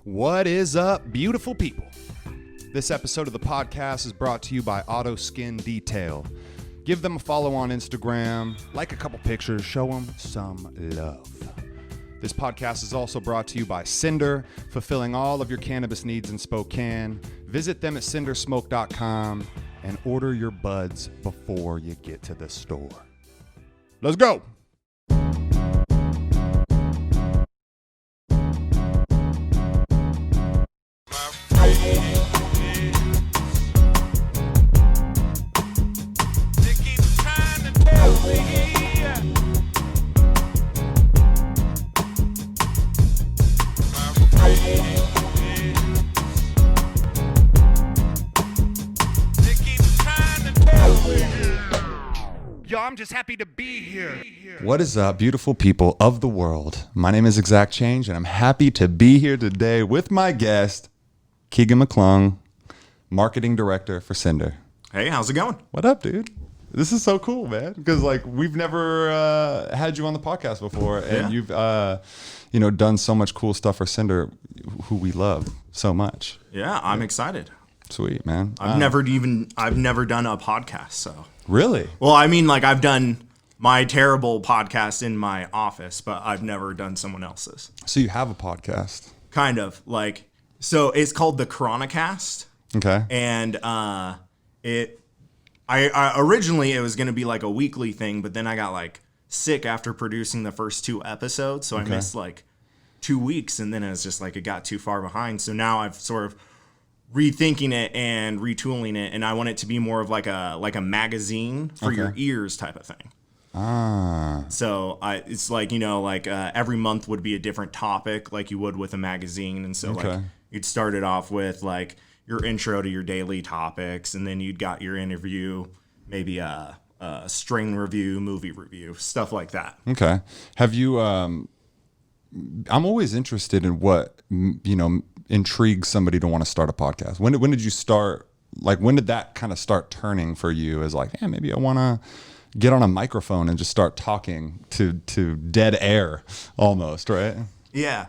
What is up, beautiful people? This episode of the podcast is brought to you by Auto Skin Detail. Give them a follow on Instagram, like a couple pictures, show them some love. This podcast is also brought to you by CINDER, fulfilling all of your cannabis needs in Spokane. Visit them at cindersmoke.com and order your buds before you get to the store. Let's go. I'm just happy to be here. What is up, beautiful people of the world? My name is ExZac Change, and I'm happy to be here today with my guest, Keegan McClung, Marketing Director for CINDER. Hey, how's it going? What up, dude? This is so cool, man, because like we've never had you on the podcast before, and you've done so much cool stuff for CINDER, who we love so much. Yeah, I'm excited. Sweet, man. I've never done a podcast, so. Really? Well, I mean, like I've done my terrible podcast in my office, but I've never done someone else's. So you have a podcast? Kind of, like, so it's called the Chronicast. Okay. And I originally it was going to be like a weekly thing, but then I got like sick after producing the first 2 episodes, so I missed like 2 weeks, and then it was just like it got too far behind. So now I've sort of rethinking it and retooling it, and I want it to be more of like a magazine for your ears type of thing. So it's like, every month would be a different topic like you would with a magazine. And so like you'd start it off with like your intro to your daily topics, and then you'd got your interview, maybe a strain review, movie review, stuff like that. Okay. Have you, I'm always interested in what, intrigues somebody to want to start a podcast. When did you start? Like, when did that kind of start turning for you as like, hey, maybe I want to get on a microphone and just start talking to dead air almost, right? Yeah.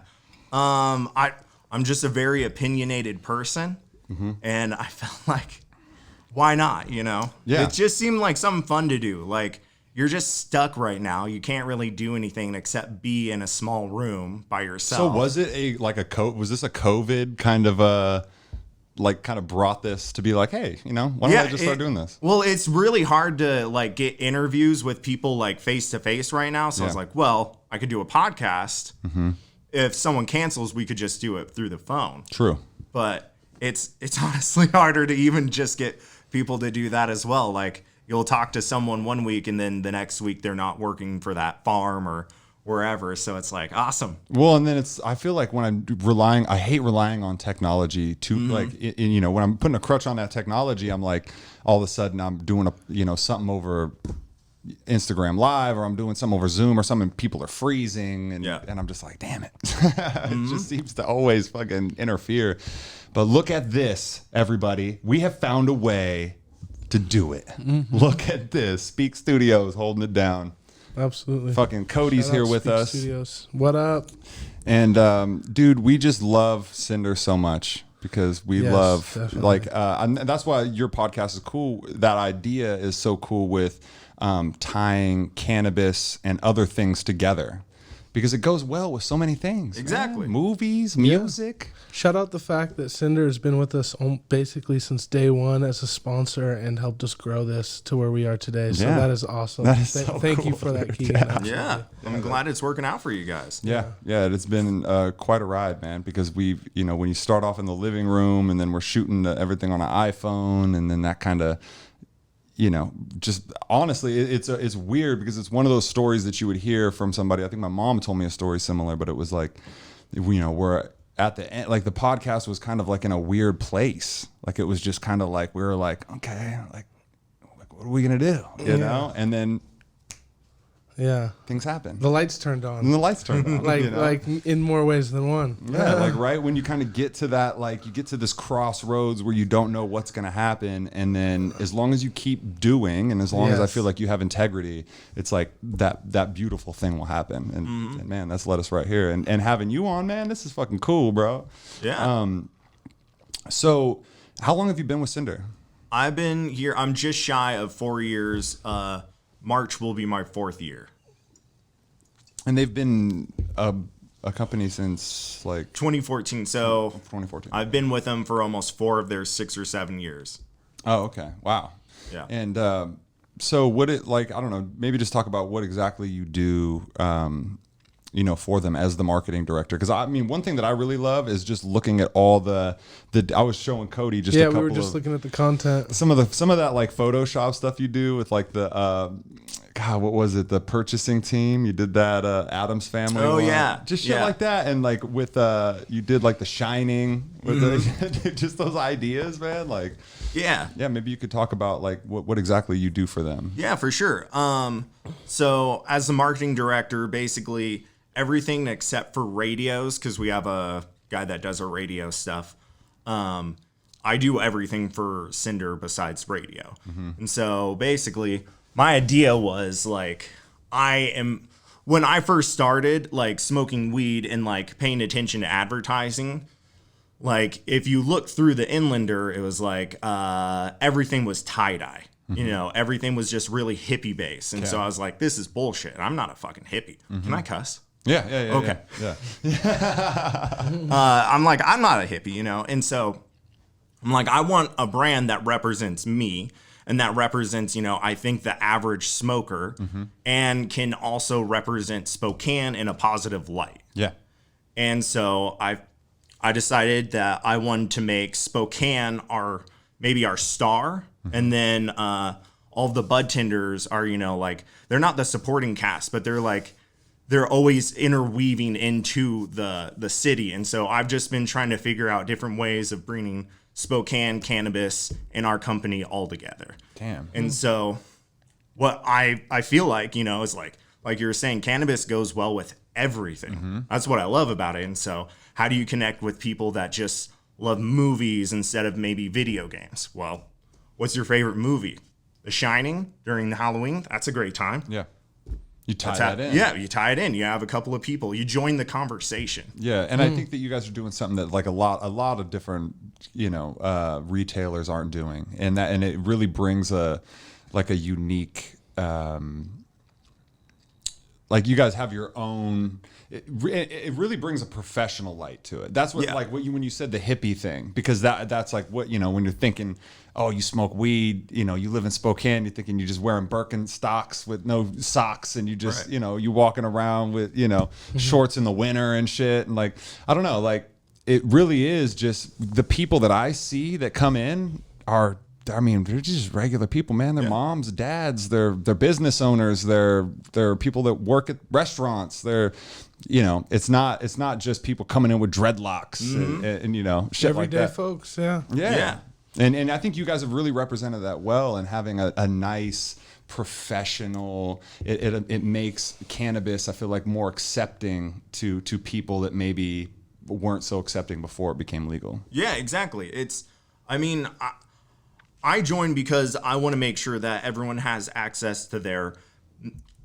I'm just a very opinionated person, and I felt like, why not, Yeah. It just seemed like something fun to do. Like, you're just stuck right now. You can't really do anything except be in a small room by yourself. So was it was this a COVID kind of brought this to be like, hey, why don't I just start doing this? Well, it's really hard to like get interviews with people like face to face right now. So I was like, well, I could do a podcast. If someone cancels, we could just do it through the phone. True. But it's honestly harder to even just get people to do that as well. Like, you'll talk to someone one week, and then the next week they're not working for that farm or wherever. So it's like, awesome. Well, and then I feel like when I hate relying on technology to like, when I'm putting a crutch on that technology, I'm like, all of a sudden I'm doing something over Instagram Live, or I'm doing something over Zoom or something, people are freezing, and I'm just like, damn it. It just seems to always fucking interfere. But look at this, everybody. We have found a way to do it. Look at this. Speak Studios holding it down. Absolutely. Fucking Cody's here with us. Studios. What up? And dude, we just love CINDER so much because we love definitely. And that's why your podcast is cool. That idea is so cool with tying cannabis and other things together, because it goes well with so many things. Exactly. Man. Movies, music. Shout out the fact that CINDER has been with us basically since day one as a sponsor and helped us grow this to where we are today. So that is awesome. That is so Thank cool, you for that, dude. Keegan. Yeah. I'm glad it's working out for you guys. Yeah. It's been quite a ride, man, because we've, when you start off in the living room and then we're shooting everything on an iPhone, and then that kind of, just honestly, it's weird because it's one of those stories that you would hear from somebody. I think my mom told me a story similar, but it was like, we're at the end, like the podcast was kind of like in a weird place. Like it was just kind of like, we were like, okay, like what are we going to do? You know? And then Yeah. things happen. The lights turned And on. the lights turned on. Like you know? like in more ways than one. Yeah, like right when you kind of get to that, like you get to this crossroads where you don't know what's going to happen, and then as long as you keep doing, and as long as I feel like you have integrity, it's like that beautiful thing will happen. And man, that's led us right here. And having you on, man, this is fucking cool, bro. Yeah. So how long have you been with CINDER? I've been here. I'm just shy of 4 years. March will be my 4th year. And they've been a company since like 2014. So 2014. I've been with them for almost 4 of their 6 or 7 years. Oh, okay. Wow. Yeah. And so what it like, I don't know, maybe just talk about what exactly you do, for them as the marketing director. Because I mean, one thing that I really love is just looking at all the I was showing Cody just a couple we were just looking at the content. some of that like Photoshop stuff you do with like the God, what was it? The purchasing team. You did that Addams Family. Oh, one. yeah. Just shit Yeah. like that, and like with you did like The Shining with just those ideas, man. Like Yeah. yeah, maybe you could talk about like what exactly you do for them. Yeah, for sure. So as the marketing director, basically everything except for radios, because we have a guy that does our radio stuff. I do everything for CINDER besides radio. And so basically my idea was like, when I first started like smoking weed and like paying attention to advertising, like if you look through the Inlander, it was like everything was tie-dye. Everything was just really hippie based. And so I was like, this is bullshit. I'm not a fucking hippie. Can I cuss? Yeah. Okay. Yeah. I'm like, I'm not a hippie, and so I'm like, I want a brand that represents me and that represents, I think the average smoker and can also represent Spokane in a positive light. Yeah. And so I decided that I wanted to make Spokane maybe our star, and then all the bud tenders are, like they're not the supporting cast, but they're always interweaving into the city. And so I've just been trying to figure out different ways of bringing Spokane cannabis and our company all together. Damn. And so what I feel like, is like you were saying, cannabis goes well with everything. That's what I love about it. And so how do you connect with people that just love movies instead of maybe video games? Well, what's your favorite movie? The Shining during Halloween? That's a great time. Yeah. You tie that in. Yeah, you tie it in. You have a couple of people. You join the conversation. Yeah, and I think that you guys are doing something that like a lot of different retailers aren't doing, and it really brings a unique like you guys have your own. It really brings a professional light to it. That's what when you said the hippie thing, because that's like what when you're thinking, oh, you smoke weed, you live in Spokane, you're thinking you're just wearing Birkenstocks with no socks, and you just you walking around with shorts in the winter and shit, and like I don't know, like it really is just the people that I see that come in are. I mean, they're just regular people, man. They're moms, dads, they're business owners, they're people that work at restaurants. They're, it's not just people coming in with dreadlocks and shit Everyday like that. Folks, yeah. Yeah. And I think you guys have really represented that well, and having a nice professional, it makes cannabis, I feel like, more accepting to people that maybe weren't so accepting before it became legal. Yeah, exactly. I joined because I want to make sure that everyone has access to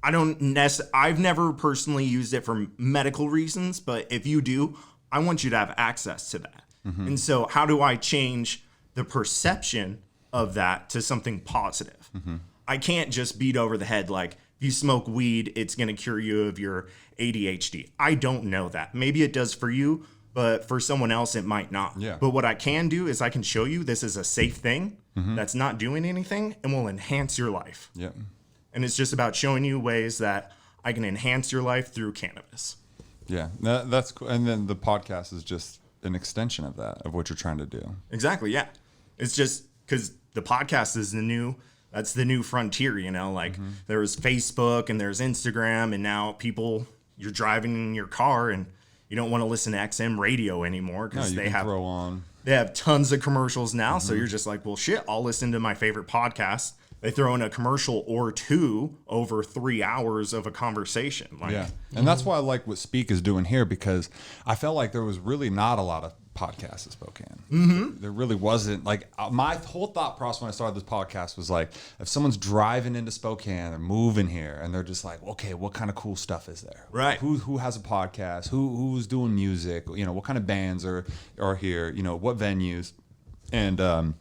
I've never personally used it for medical reasons, but if you do, I want you to have access to that. And so how do I change the perception of that to something positive? I can't just beat over the head like, if you smoke weed, it's going to cure you of your ADHD. I don't know that. Maybe it does for you, but for someone else, it might not. Yeah. But what I can do is I can show you this is a safe thing that's not doing anything and will enhance your life. Yeah. And it's just about showing you ways that I can enhance your life through cannabis. Yeah, that's cool. And then the podcast is just an extension of that, of what you're trying to do. Exactly, yeah. It's just because the podcast is that's the new frontier, like there's Facebook and there's Instagram, and now you're driving in your car and you don't want to listen to XM radio anymore because they have tons of commercials now. So you're just like, well, shit, I'll listen to my favorite podcast they throw in a commercial or two over 3 hours of a conversation. Like, yeah. And that's why I like what Speak is doing here, because I felt like there was really not a lot of podcasts in Spokane. Mm-hmm. There really wasn't. Like, my whole thought process when I started this podcast was like, if someone's driving into Spokane, they're moving here, and they're just like, okay, what kind of cool stuff is there? Right. Who has a podcast? Who's doing music? You know, what kind of bands are here? You know, what venues? And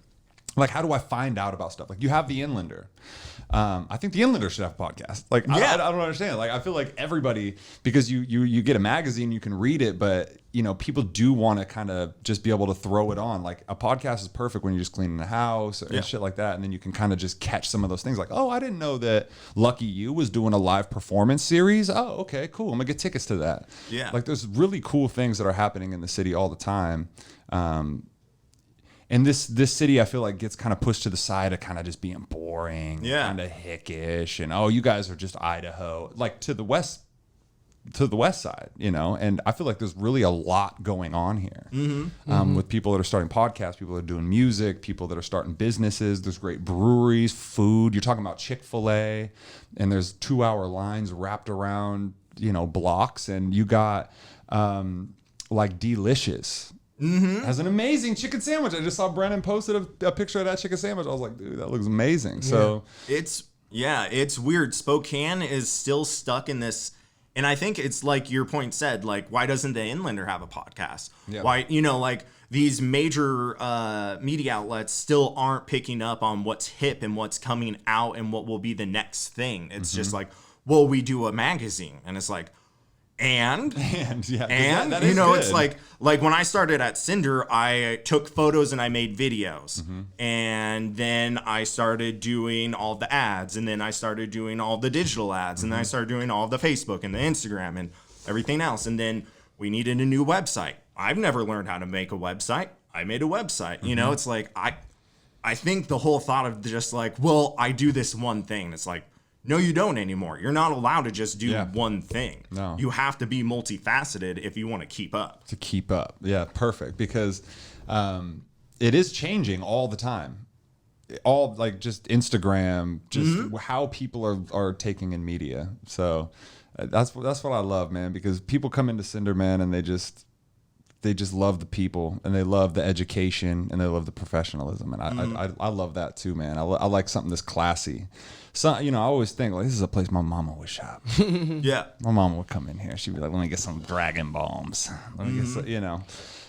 like, how do I find out about stuff? Like, you have the Inlander. I think the Inlander should have a podcast. Like, I don't understand. Like, I feel like everybody, because you get a magazine, you can read it, but you know, people do want to kind of just be able to throw it on. Like, a podcast is perfect when you're just cleaning the house and shit like that, and then you can kind of just catch some of those things. Like, oh, I didn't know that Lucky You was doing a live performance series. Oh, okay, cool. I'm gonna get tickets to that. Yeah. Like, there's really cool things that are happening in the city all the time. And this city, I feel like, gets kind of pushed to the side of kind of just being boring, kind of hickish, and oh, you guys are just Idaho, like to the west side, you know. And I feel like there's really a lot going on here, with people that are starting podcasts, people that are doing music, people that are starting businesses. There's great breweries, food. You're talking about Chick-fil-A, and there's 2-hour lines wrapped around, you know, blocks, and you got like Delicious. Has an amazing chicken sandwich. I just saw Brennan posted a picture of that chicken sandwich. I was like, dude, that looks amazing. So it's weird. Spokane is still stuck in this, and I think it's like your point said, like, why doesn't the Inlander have a podcast? Yeah. Why, you know, like, these major media outlets still aren't picking up on what's hip and what's coming out and what will be the next thing. It's just like, well, we do a magazine, and it's like, and that you is know, good. it's like when I started at CINDER, I took photos and I made videos, and then I started doing all the ads, and then I started doing all the digital ads, and then I started doing all the Facebook and the Instagram and everything else, and then we needed a new website. I've never learned how to make a website. I made a website. You know, it's like I think the whole thought of just like, well, I do this one thing. It's like, no, you don't anymore. You're not allowed to just do one thing. No. You have to be multifaceted if you want to keep up. Yeah, perfect. Because it is changing all the time. All, like, just Instagram, just how people are taking in media. So that's what I love, man, because people come into CINDER, man, and they just love the people, and they love the education, and they love the professionalism, and I love that too, man. I like something that's classy. So, you know, I always think, like, this is a place my mama would shop. Yeah, my mama would come in here. She'd be like, "Let me get some Dragon Balms." Let me get some, you know.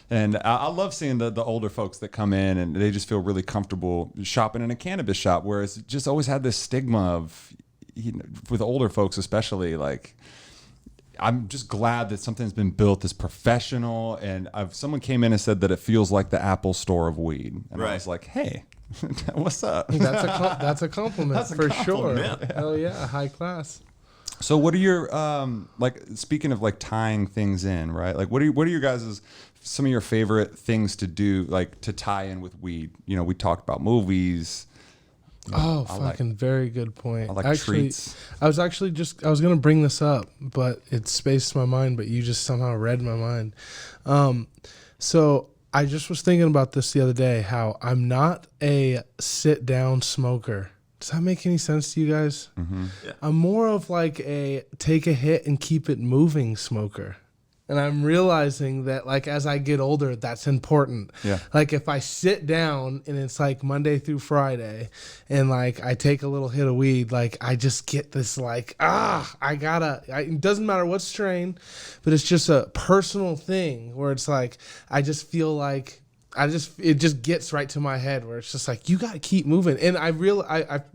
And I love seeing the older folks that come in and they just feel really comfortable shopping in a cannabis shop, whereas it just always had this stigma of, you know, with older folks especially, like, I'm just glad that something's been built that's professional. And someone came in and said that it feels like the Apple Store of weed. And I was like, hey, what's up? That's a compliment. That's a for compliment. Sure. Yeah. Hell yeah, high class. So what are your, like, speaking of, like, tying things in, right? Like, what are your guys' some of your favorite things to do, like, to tie in with weed? You know, we talked about movies. Oh, fucking very good point. I like treats. I was going to bring this up, but it spaced my mind, but you just somehow read my mind. So I just was thinking about this the other day, how I'm not a sit-down smoker. Does that make any sense to you guys? Mm-hmm. Yeah. I'm more of like a take a hit and keep it moving smoker. And I'm realizing that, like, as I get older, that's important. Yeah. Like, if I sit down and it's like Monday through Friday and, like, I take a little hit of weed, like, I just get this, like, it doesn't matter what strain, but it's just a personal thing where it's like, I just feel like, it just gets right to my head where it's just like, you got to keep moving. And I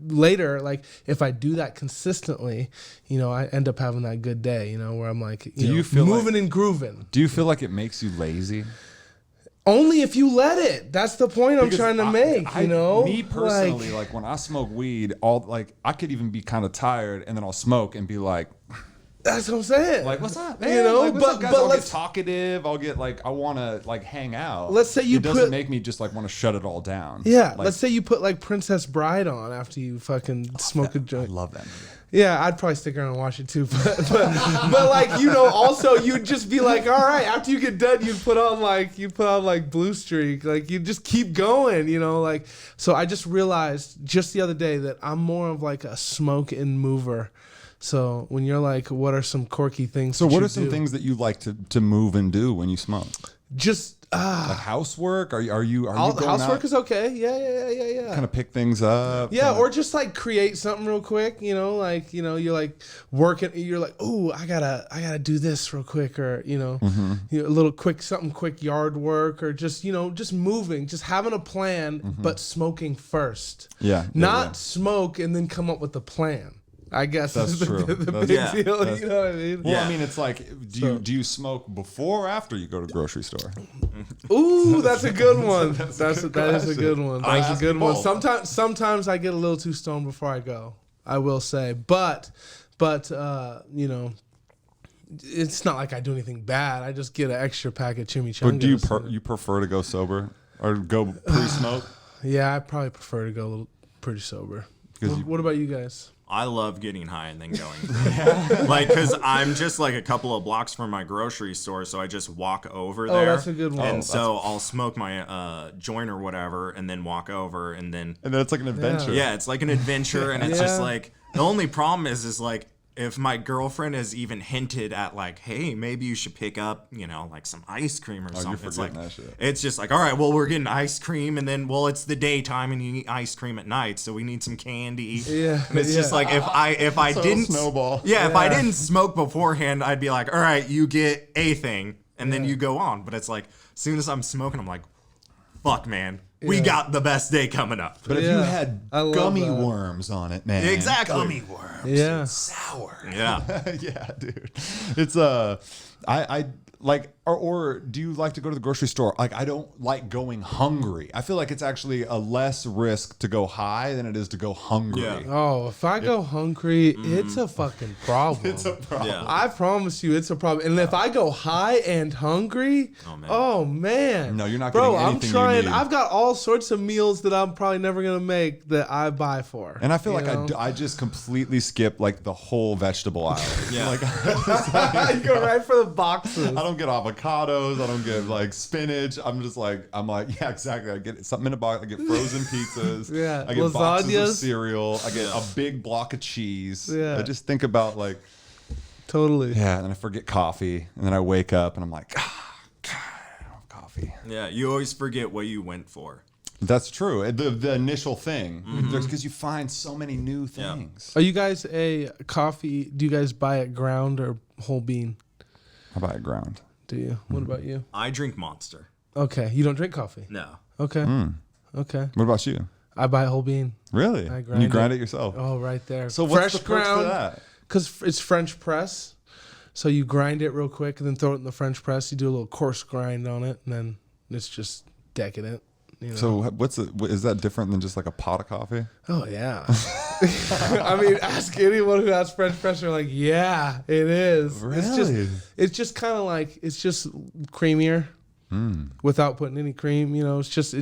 later, like, if I do that consistently, you know, I end up having that good day, you know, where I'm like, you feel moving and grooving. Do you feel like it makes you lazy? Only if you let it. That's the point I'm trying to make, you know? Me personally, like, when I smoke weed, I could even be kind of tired and then I'll smoke and be like, that's what I'm saying. Like, what's up, man? You know, like, what's up, guys? I'll get let's talkative. I'll get, like, I want to, like, hang out. Let's say it doesn't make me just, like, want to shut it all down. Yeah, like, let's say you put, like, Princess Bride on after you fucking smoke a joint. I love that movie. Yeah, I'd probably stick around and watch it too, but like, you know, also you'd just be like, all right, after you get done, you'd put on like Blue Streak, like you just keep going, you know, like. So I just realized just the other day that I'm more of like a smoke and mover. So when you're like, what are some quirky things? So what are some things that you like to move and do when you smoke? Just like housework? Are you going housework out? is okay. Yeah. Kind of pick things up. Yeah, or just like create something real quick, you know, like, you know, you're like working, you're like, oh, I gotta do this real quick, or, you know, you know, a little quick, something quick yard work, or just, you know, just moving, just having a plan, but smoking first. Not smoke and then come up with a plan. I guess that's true. The big deal. You know what I mean? Well, I mean, it's like, do you smoke before or after you go to the grocery store? Ooh, that's a good one. That is a good one. That's a good one. Sometimes I get a little too stoned before I go, I will say, but you know, it's not like I do anything bad. I just get an extra pack of chimichangas. But do you prefer to go sober or go pre-smoke? Yeah, I probably prefer to go a little pretty sober. What about you guys? I love getting high and then going. Like, because I'm just like a couple of blocks from my grocery store, so I just walk over there. Oh, that's a good one. And so I'll smoke my joint or whatever, and then walk over, and then it's like an adventure. Yeah, it's like an adventure, and it's just like, the only problem is like, if my girlfriend has even hinted at like, hey, maybe you should pick up, you know, like some ice cream or something. It's like, that shit. It's just like, all right, well, we're getting ice cream, and then, well, it's the daytime and you eat ice cream at night, so we need some candy. Yeah. And it's just like, if I didn't snowball. Yeah, if I didn't smoke beforehand, I'd be like, all right, you get a thing, and then you go on. But it's like, as soon as I'm smoking, I'm like, fuck, man. We got the best day coming up. But if you had gummy worms on it, man. Exactly. Gummy worms. Yeah. It's sour. Yeah. Yeah, dude. It's I like, or do you like to go to the grocery store? Like, I don't like going hungry. I feel like it's actually a less risk to go high than it is to go hungry. Yeah. Oh, if I go hungry, it's a fucking problem. It's a problem. Yeah. I promise you, it's a problem. And if I go high and hungry, oh man, No, you're not bro. getting I'm anything trying. you need. I've got all sorts of meals that I'm probably never gonna make that I buy for. And I feel like know? I just completely skip like the whole vegetable aisle. Yeah. Like, You go right for the boxes. I don't get avocados. I don't get like spinach. I'm like, yeah, exactly. I get something in a box. I get frozen pizzas. Yeah. I get boxes Lasagnas. of cereal. I get a big block of cheese. Yeah. I just think about like, Totally. yeah, and then I forget coffee. And then I wake up and I'm like, God, I don't have coffee. Yeah, you always forget what you went for. That's true. The initial thing. Because you find so many new things. Are you guys a coffee? Do you guys buy it ground or whole bean? I buy it ground. Do you? What about you? I drink Monster. Okay, you don't drink coffee. No. Okay. Okay. What about you? I buy whole bean. Really? I And you grind it yourself? Oh, right there. So what's fresh the perks ground, to that? because it's French press. So you grind it real quick and then throw it in the French press. You do a little coarse grind on it, and then it's just decadent. You know? So is that different than just like a pot of coffee? Oh yeah. I mean, ask anyone who has French press. They're like, yeah, it is. Really? It's just kind of like, it's just creamier. Without putting any cream, you know, it just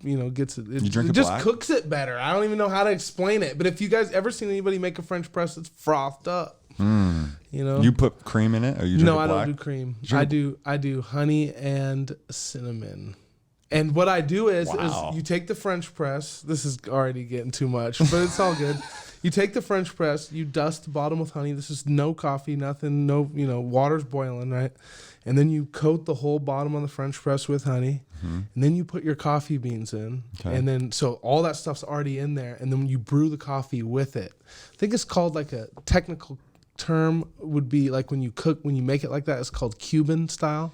you know, gets it. You drink it it just black? cooks it better. I don't even know how to explain it. But if you guys ever seen anybody make a French press that's frothed up, you know, You put cream in it, or you drink no, it I black? don't do cream. drink- I do honey and cinnamon. And what I do is Wow. you take the French press. This is already getting too much, but it's all good. You take the French press, you dust the bottom with honey. This is no coffee, nothing, no, you know, water's boiling, right? And then you coat the whole bottom of the French press with honey. And then you put your coffee beans in. Okay. And then, so all that stuff's already in there. And then you brew the coffee with it. I think it's called, like, a technical term would be like when you make it like that, it's called Cuban style.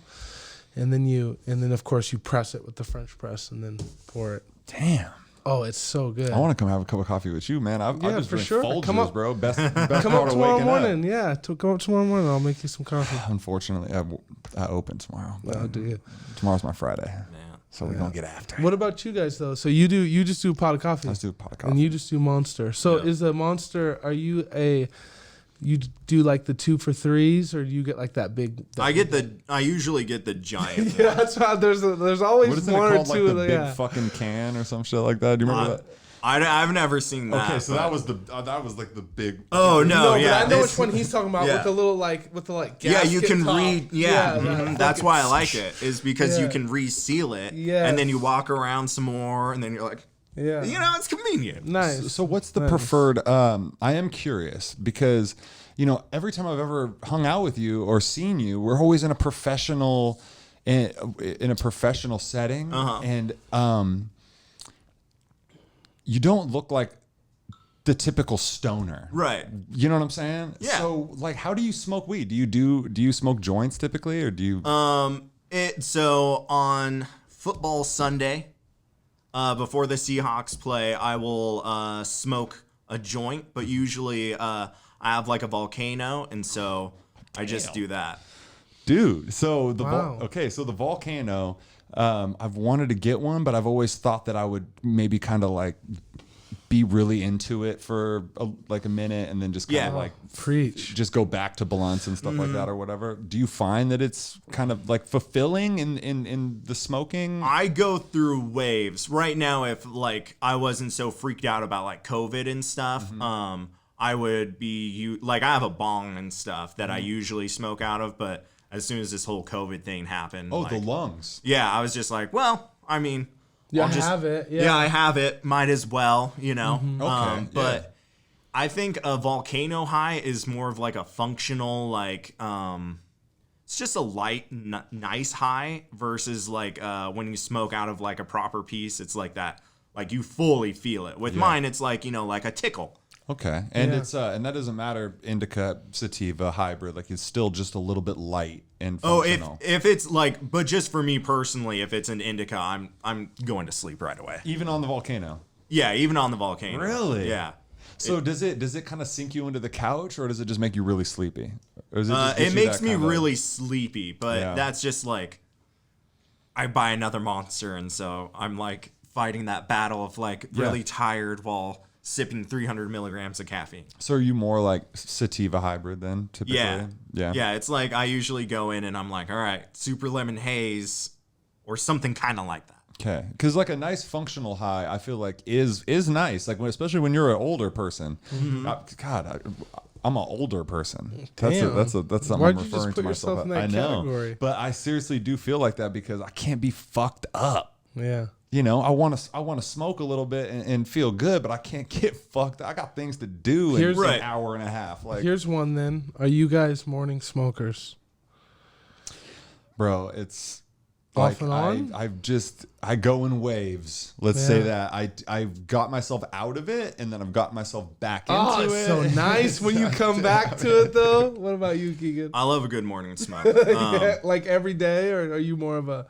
And then of course you press it with the French press and then pour it. Damn. Oh, it's so good. I want to come have a cup of coffee with you, man. I've Yeah, just for drink sure. Folgers, Come up- bro. Best Come part up of tomorrow waking morning. up. Yeah, come up tomorrow morning. I'll make you some coffee. Unfortunately, I open tomorrow. I'll do it. Tomorrow's my Friday, Yeah. so we're gonna get after. What about you guys though? So you just do a pot of coffee. Let's do a pot of coffee. And you just do Monster. So is a Monster? Are you you do like the 2 for 3s, or do you get like that big? I usually get the giant. Yeah, that's why there's always What is it one or called? two Like of the the big fucking can or some shit like that. Do you remember that? I've never seen that. Okay, so that was like the big. Oh no, yeah. But I know which one he's talking about with the little Yeah, you can top. read. Yeah, that's why I like it. Is because you can reseal it, and then you walk around some more, and then you're like, it's convenient. Nice. So what's the preferred? I am curious because every time I've ever hung out with you or seen you, we're always in a professional setting, and you don't look like the typical stoner. Right. You know what I'm saying? Yeah. So like, how do you smoke weed? Do you smoke joints typically, or do you? So on football Sunday, before the Seahawks play, I will smoke a joint, but usually I have like a volcano, and so I just do that. Dude, so the Mm-hmm. the volcano, I've wanted to get one, but I've always thought that I would maybe kind of like be really into it for a minute and then just kind of like just go back to blunts and stuff like that or whatever. Do you find that it's kind of like fulfilling in the smoking? I go through waves. Right now, if like I wasn't so freaked out about like COVID and stuff, I would be I have a bong and stuff that I usually smoke out of, but as soon as this whole COVID thing happened, the lungs. Yeah, I was just like, well, I mean, I have it. Yeah, I have it. Might as well, Okay. But I think a volcano high is more of like a functional, like, it's just a light, nice high versus like when you smoke out of like a proper piece, it's like that, like you fully feel it. With mine, it's like, like a tickle. Okay. And it's and that doesn't matter, indica, sativa, hybrid, like it's still just a little bit light and functional. If it's like, but just for me personally, if it's an indica, I'm going to sleep right away. Even on the volcano. Yeah, even on the volcano. Really? Yeah. So does it kind of sink you into the couch, or does it just make you really sleepy? Or is it just it makes me really sleepy, but that's just like I buy another monster, and so I'm like fighting that battle of like really tired while sipping 300 milligrams of caffeine. So are you more like sativa hybrid then, typically? Yeah. It's like I usually go in and I'm like, all right, super lemon haze or something kind of like that. Okay, because like a nice functional high, I feel like is nice. Like especially when you're an older person. I'm an older person. That's something Why'd I'm you just referring put to myself. yourself in that category? But I seriously do feel like that because I can't be fucked up. Yeah. I want to smoke a little bit and feel good, but I can't get fucked. I got things to do in an hour and a half. Like, here's one then. Are you guys morning smokers? Bro, it's off like and on? I go in waves. Let's say that I've got myself out of it and then I've got myself back into it. So nice when you come back to it though. What about you, Keegan? I love a good morning smoke. Like every day, or are you more of a?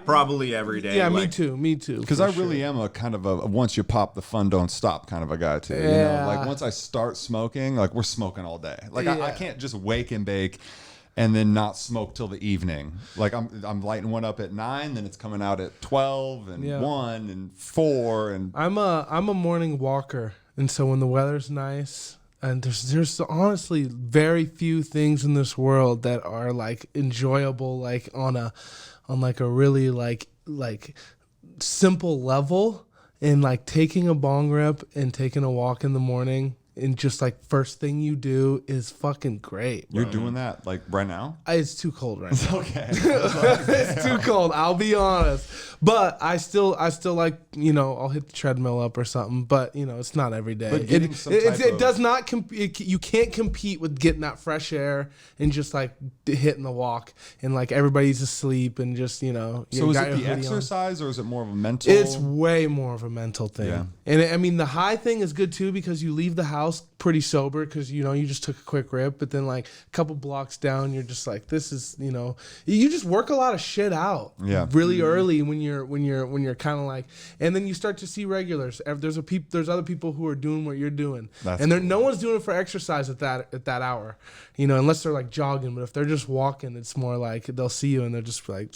Probably every day. Yeah, like, me too. Because I really am a kind of a once you pop the fun don't stop kind of a guy too. Like once I start smoking, like we're smoking all day. Like I can't just wake and bake and then not smoke till the evening. Like I'm lighting one up at 9, then it's coming out at 12 and 1 and 4 and I'm a morning walker, and so when the weather's nice. And there's honestly very few things in this world that are like enjoyable, like on like a really like simple level, and like taking a bong rip and taking a walk in the morning and just like first thing you do is fucking great. You're doing that like right now? It's too cold right now. Okay. It's too cold. I'll be honest. But I still like, I'll hit the treadmill up or something, but it's not every day. But it does not you can't compete with getting that fresh air and just like hitting the walk and like everybody's asleep and just, So is it the exercise or is it more of a mental? It's way more of a mental thing. Yeah. And I mean the high thing is good too because you leave the house pretty sober because you just took a quick rip, but then like a couple blocks down you're just like, this is, you just work a lot of shit out really early when you're kind of like, and then you start to see regulars. There's other people who are doing what you're doing, no one's doing it for exercise at that hour, unless they're like jogging. But if they're just walking, it's more like they'll see you and they're just like,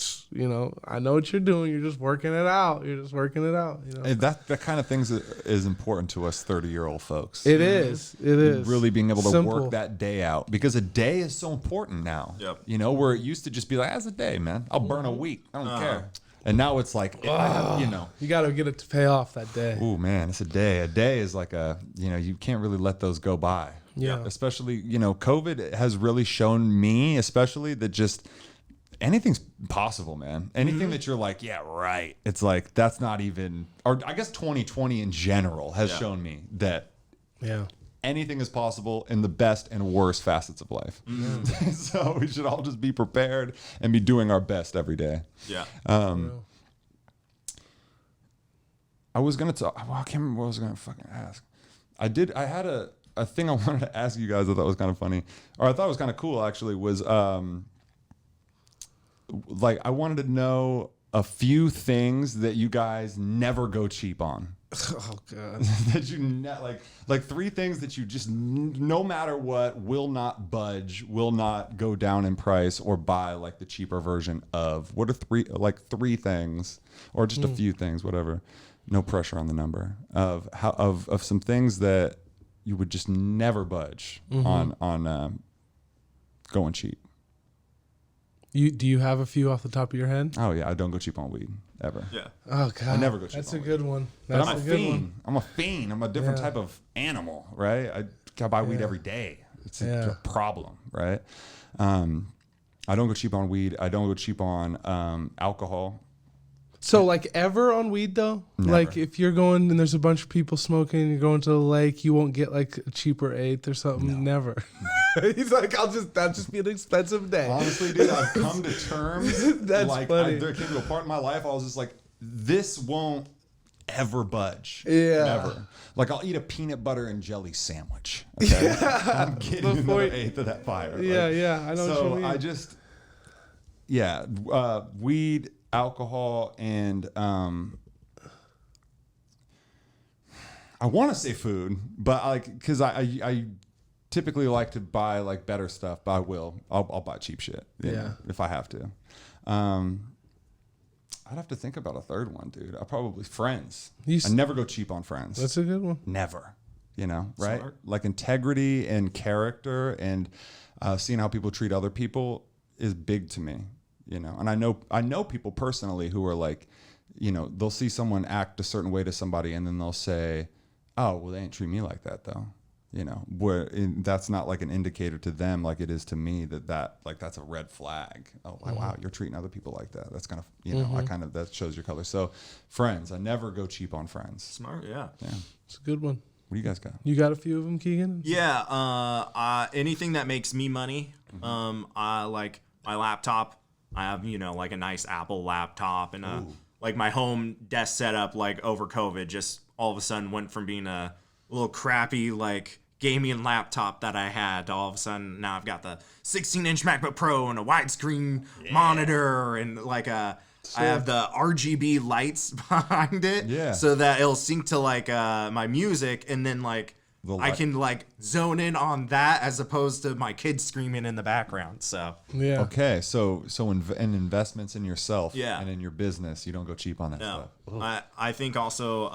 I know what you're doing. You're just working it out. And that kind of things is important to us 30-year-old folks. It is. Really being able to work that day out because a day is so important now. Yep. Where it used to just be like, as a day, man, I'll burn a week. I don't care. And now it's like, you know. You got to get it to pay off that day. Oh, man, it's a day. A day is like you can't really let those go by. Yeah. Especially, COVID has really shown me, especially that just anything's possible, man. Anything that you're like, yeah, right. It's like, that's not even, or I guess 2020 in general has shown me that anything is possible in the best and worst facets of life. So we should all just be prepared and be doing our best every day. Yeah. I was going to talk, I can't remember what I was going to fucking ask. I had a thing I wanted to ask you guys that I thought was kind of funny, or I thought was kind of cool actually, was like I wanted to know a few things that you guys never go cheap on. Oh God. That you like 3 things that you just no matter what will not budge, will not go down in price or buy like the cheaper version of. What are 3 things, or just a few things, whatever. No pressure on the number of some things that you would just never budge on going cheap. Do you have a few off the top of your head? Oh yeah, I don't go cheap on weed ever. Yeah. Oh God, I never go cheap. That's on a weed. good one. But That's I'm a fiend. I'm a fiend. I'm a different type of animal, right? I gotta buy weed every day. It's a problem, right? I don't go cheap on weed. I don't go cheap on alcohol. So like ever on weed though? Never. Like if you're going and there's a bunch of people smoking and you're going to the lake, you won't get like a cheaper eighth or something? No. Never. He's like, that'll just be an expensive day. Honestly, dude, I've come to terms. That's funny. There came to a part in my life I was just like, this won't ever budge. Yeah. Never. Like I'll eat a peanut butter and jelly sandwich. Okay? I'm getting another eighth of that fire. Yeah, I know what you mean. I just, weed, alcohol, and I want to say food, but because I typically like to buy like better stuff, but I'll buy cheap shit. If I have to. I'd have to think about a third one, dude. I probably friends. I never go cheap on friends. That's a good one. Never. Right? Smart. Like integrity and character and seeing how people treat other people is big to me. And I know people personally who are like, they'll see someone act a certain way to somebody and then they'll say, oh, well, they ain't treat me like that though. That's not like an indicator to them like it is to me that's a red flag. Oh, wow, you're treating other people like that. That's kind of, that shows your color. So friends, I never go cheap on friends. Smart, yeah. It's a good one. What do you guys got? You got a few of them, Keegan? Yeah, anything that makes me money. I like my laptop. I have, like a nice Apple laptop and like my home desk setup, like over COVID, just all of a sudden went from being a little crappy, like gaming laptop that I had to all of a sudden now I've got the 16-inch MacBook Pro and a widescreen monitor and like I have the RGB lights behind it so that it'll sync to like my music and then like I can like zone in on that as opposed to my kids screaming in the background. So okay, so in investments in yourself and in your business, you don't go cheap on that stuff. I think also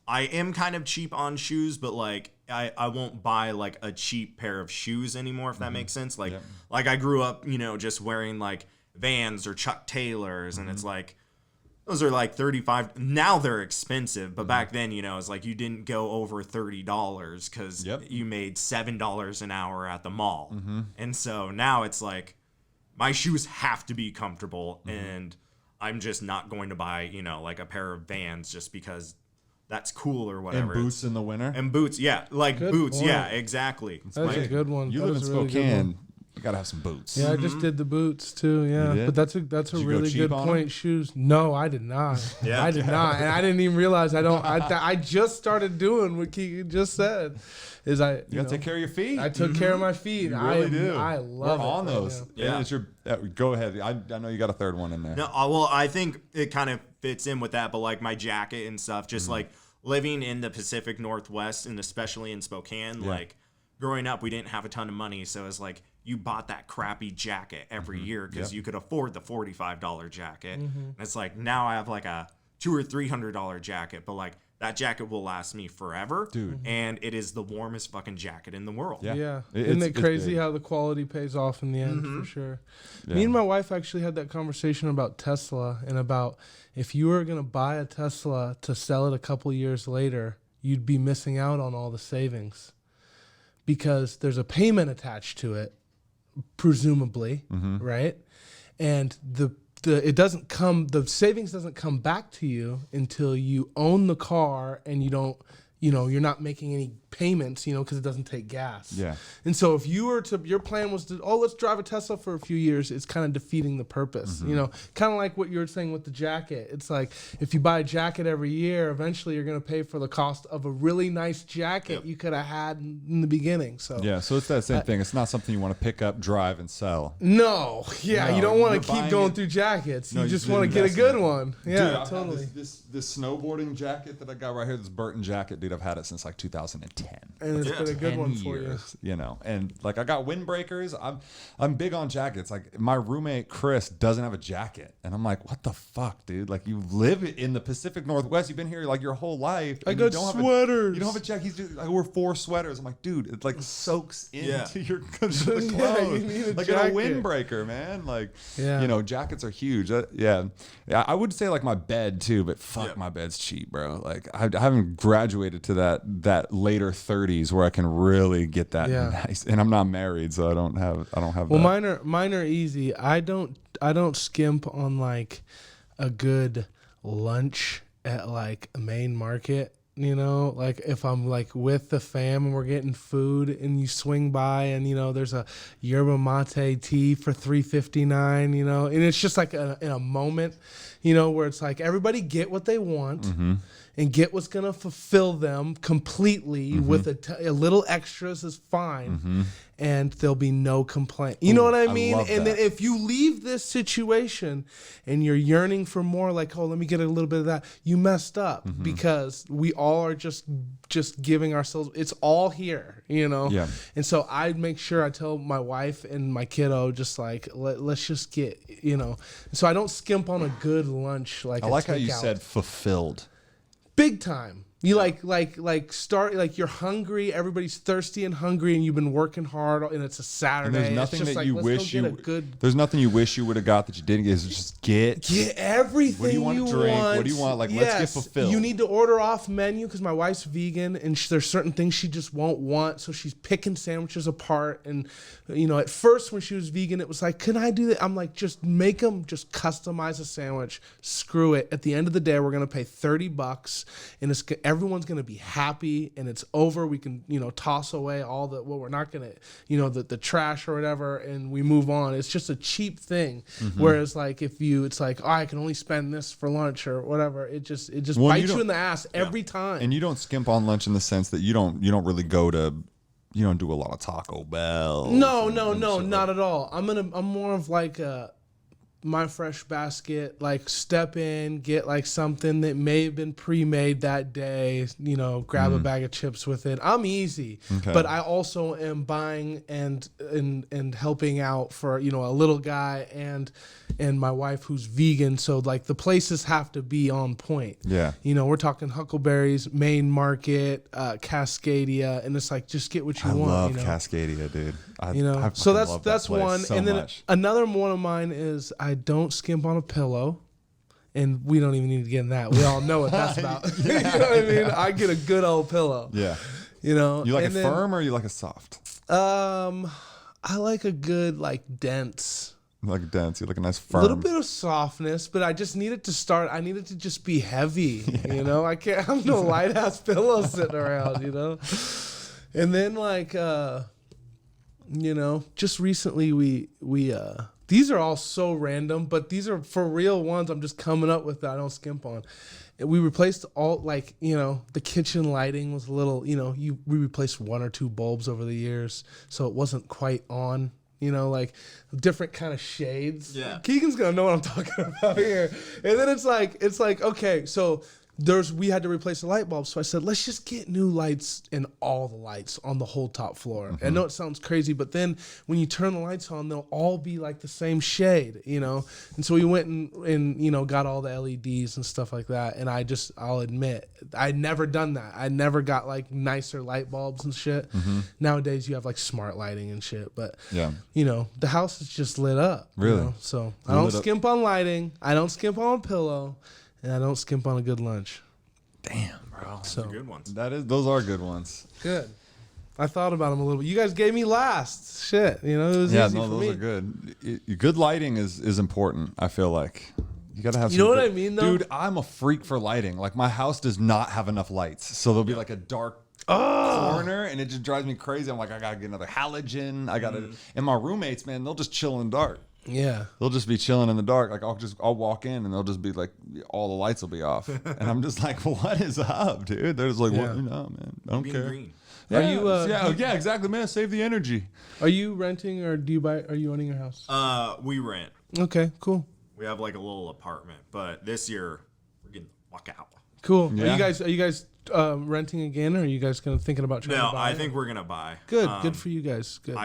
I am kind of cheap on shoes, but like I won't buy like a cheap pair of shoes anymore, if that makes sense. Like I grew up, just wearing like Vans or Chuck Taylors, and it's like those are like $35. Now they're expensive, but back then, it's like you didn't go over $30 because you made $7 an hour at the mall. And so now it's like my shoes have to be comfortable, and I'm just not going to buy, like a pair of Vans just because that's cool or whatever. And boots in the winter? And boots, like good boots, point. exactly. That's a good one. You live in Spokane. You gotta have some boots. Yeah, I just did the boots too. Yeah, but that's a really good point. Shoes? No, I did not. I did not, and I didn't even realize I just started doing what Keegan just said. You gotta take care of your feet. I took care of my feet. You really do. I love We're it. on those. Yeah. It's go ahead. I know you got a third one in there. No, well, I think it kind of fits in with that, but like my jacket and stuff, just like living in the Pacific Northwest and especially in Spokane, like growing up, we didn't have a ton of money, so it's like you bought that crappy jacket every year because you could afford the $45 jacket. And it's like now I have like a $200 or $300 jacket, but like that jacket will last me forever. Dude. And it is the warmest fucking jacket in the world. Yeah. Isn't it crazy how the quality pays off in the end, for sure? Yeah. Me and my wife actually had that conversation about Tesla and about if you were going to buy a Tesla to sell it a couple years later, you'd be missing out on all the savings because there's a payment attached to it, presumably, right? And the savings doesn't come back to you until you own the car and you don't, you're not making any payments, because it doesn't take gas. Yeah. And so if your plan was to, let's drive a Tesla for a few years, it's kind of defeating the purpose, kind of like what you were saying with the jacket. It's like, if you buy a jacket every year, eventually you're going to pay for the cost of a really nice jacket you could have had in the beginning. So yeah. So it's that same thing. It's not something you want to pick up, drive, and sell. No. Yeah. You don't want to keep going through jackets. You just want to get a good one. Yeah, dude, totally. This snowboarding jacket that I got right here, this Burton jacket, dude, I've had it since like 2010. And it's been a good one for you. And like I got windbreakers. I'm big on jackets. Like my roommate Chris doesn't have a jacket, and I'm like, what the fuck, dude? Like you live in the Pacific Northwest. You've been here like your whole life. I got sweaters. You don't have a jacket. I wear 4 sweaters. I'm like, dude, it like soaks into your clothes. You need a like jacket. a windbreaker, man. Like jackets are huge. Yeah. I would say like my bed too, but fuck, my bed's cheap, bro. Like I haven't graduated to that later 30s where I can really get that nice. And I'm not married, so I don't have well, mine are easy. I don't skimp on like a good lunch at like a main market. Like if I'm like with the fam and we're getting food and you swing by and there's a yerba mate tea for $3.59, and it's just like in a moment, where it's like everybody get what they want and get what's gonna fulfill them completely with a little extras is fine, and there'll be no complaint. You know what I mean? And then if you leave this situation and you're yearning for more, like, let me get a little bit of that, you messed up because we all are just giving ourselves. It's all here, Yeah. And so I make sure I tell my wife and my kiddo just like let's just get, So I don't skimp on a good lunch like. I like how you said fulfilled. Big time. You start like you're hungry. Everybody's thirsty and hungry, and you've been working hard, and it's a Saturday. And there's nothing it's just that like, you wish you. There's nothing you wish you would have got that you didn't get. It's just get everything. What do you want to drink? What do you want? Like, let's get fulfilled. You need to order off menu because my wife's vegan, and there's certain things she just won't want, so she's picking sandwiches apart. And at first when she was vegan, it was like, can I do that? I'm like, just make them, just customize a sandwich. Screw it. At the end of the day, we're gonna pay $30, and everyone's gonna be happy, and it's over. We can toss away all the we're not gonna the trash or whatever, and we move on. It's just a cheap thing. Whereas like it's like, I can only spend this for lunch or whatever. It just bites you in the ass every time. And you don't skimp on lunch in the sense that you don't really go to. You don't do a lot of Taco Bell. No, not at all. I'm more of like My Fresh Basket, like step in, get like something that may have been pre-made that day, grab a bag of chips with it. I'm easy, but I also am buying and helping out for, a little guy and my wife who's vegan. So like the places have to be on point. Yeah. We're talking Huckleberry's, Main Market, Cascadia, and it's like, just get what you want. I love Cascadia, dude. So that's one. So and then much. Another one of mine is I don't skimp on a pillow. And we don't even need to get in that. We all know what that's about. You know what I mean? I get a good old pillow. Yeah. You like a firm or you like a soft? I like a good, like, dense. Like dense. You like a nice firm. A little bit of softness, but I just need it to start. I need it to just be heavy. Yeah. I can't have no light ass pillow sitting around, And then like just recently we these are all so random, but these are for real ones I'm just coming up with that I don't skimp on. And we replaced all the kitchen lighting was a little, we replaced 1 or 2 bulbs over the years, so it wasn't quite on. Like different kind of shades. Yeah. Keegan's gonna know what I'm talking about here. And then it's like, okay, so we had to replace the light bulbs. So I said, let's just get new lights in all the lights on the whole top floor. I know it sounds crazy, but then when you turn the lights on, they'll all be like the same shade, you know? And so we went and you know, got all the LEDs and stuff like that. And I'll admit, I'd never done that. I never got like nicer light bulbs and shit. Nowadays you have like smart lighting and shit, but you know, the house is just lit up. Really? You know? So I don't skimp on lighting. I don't skimp on a pillow. And I don't skimp on a good lunch. Damn, bro. So Those are good ones. Those are good ones. good. I thought about them a little bit. You guys gave me last. Shit, you know, it was easy for those me. are good. Good lighting is important, I feel like. You gotta have. You know what I mean, though? Dude, I'm a freak for lighting. Like my house does not have enough lights, so there'll be like a dark corner, and it just drives me crazy. I'm like, I gotta get another halogen. I gotta. And my roommates, man, they'll just chill in the dark. Yeah. They'll just be chilling in the dark. Like I'll walk in and they'll just be like, all the lights will be off, and I'm just like, what is up, dude? They're just like, what? No, man, I don't Being care. green. Yeah, Are you, yeah, exactly, man. Save the energy. Are you renting or are you owning your house? We rent. Okay, cool. We have like a little apartment, but this year we're getting the fuck out. Cool. Yeah. Are you guys renting again, or are you guys thinking about trying No, to buy I think we're gonna buy. Good. Good for you guys. Good.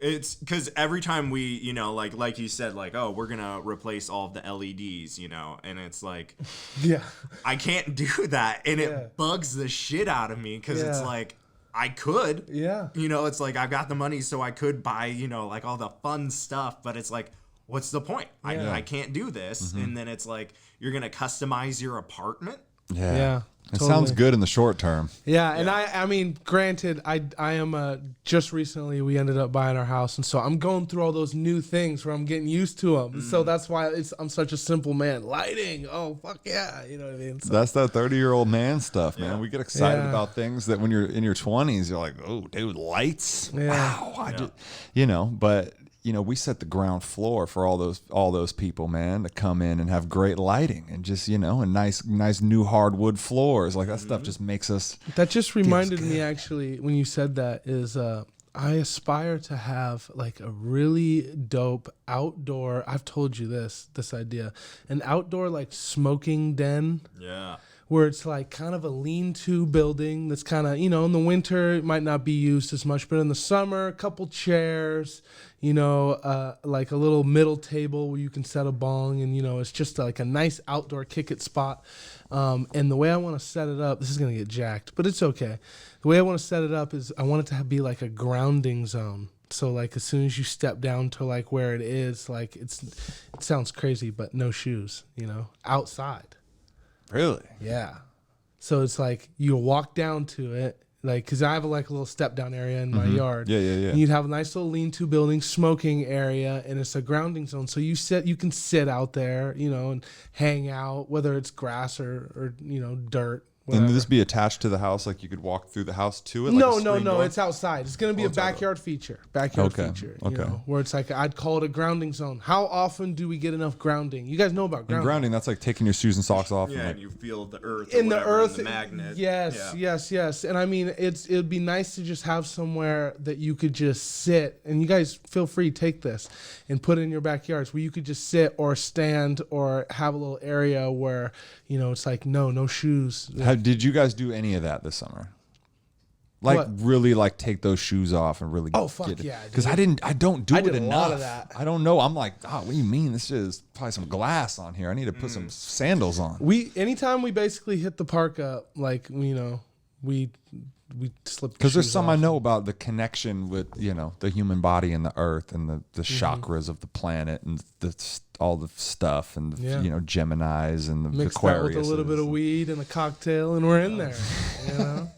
It's because every time we, you know, like you said, like, oh, we're gonna replace all of the LEDs, you know, and it's like, yeah. I can't do that, and it bugs the shit out of me because it's like, I could, you know, it's like I've got the money, so I could buy, you know, like all the fun stuff, but it's like, what's the point? I can't do this, and then it's like you're gonna customize your apartment. Yeah. It Totally. sounds good in the short term. Yeah, and I mean, granted, I am just recently we ended up buying our house, and so I'm going through all those new things where I'm getting used to them. So that's why I'm such a simple man. Lighting, oh fuck yeah, you know what I mean. So, That's that 30-year-old man stuff, man. We get excited Yeah. about things that when you're in your 20s, you're like, oh, dude, lights. Yeah. Wow, you know. But you know, we set the ground floor for all those people, man, to come in and have great lighting and just, you know, and nice new hardwood floors. Like that stuff just makes us. that just reminded me actually when you said that is I aspire to have like a really dope outdoor. I've told you this idea, an outdoor like smoking den. Yeah. Where it's like kind of a lean-to building that's kind of, you know, in the winter it might not be used as much, but in the summer, a couple chairs, you know, like a little middle table where you can set a bong, and you know, it's just like a nice outdoor kick it spot. And the way I want to set it up, this is gonna get jacked, but it's okay. The way I want to set it up is I want it to be like a grounding zone. So like as soon as you step down to like where it is, like it sounds crazy, but no shoes, you know, outside. Really? Yeah. So it's like you walk down to it, like, because I have like a little step down area in my yard. Yeah. And you'd have a nice little lean-to building, smoking area, and it's a grounding zone. So you can sit out there, you know, and hang out, whether it's grass or you know, dirt. And would this be attached to the house? Like you could walk through the house to it? Like No. It's outside. It's going to be a backyard feature. You know, where it's like, I'd call it a grounding zone. How often do we get enough grounding? You guys know about grounding. And grounding, that's like taking your shoes and socks off. Yeah, and, and like, you feel the earth in the earth, the magnet. Yes. And I mean, it'd be nice to just have somewhere that you could just sit, and you guys feel free, take this and put it in your backyards where you could just sit or stand or have a little area where, you know, it's like, no shoes. Did you guys do any of that this summer? Like What? really like take those shoes off and really fuck yeah, because dude. I don't do I it did a enough. lot of that. I don't know. I'm like, what do you mean? This is probably some glass on here. I need to put some sandals on. Anytime we basically hit the park up, like, you know, we slip Because there's some I know about the connection with, you know, the human body and the earth and the chakras of the planet and all the stuff and the, you know, Geminis and the mixed Aquarius. that with a little bit of weed and a cocktail, and we're in there. You know.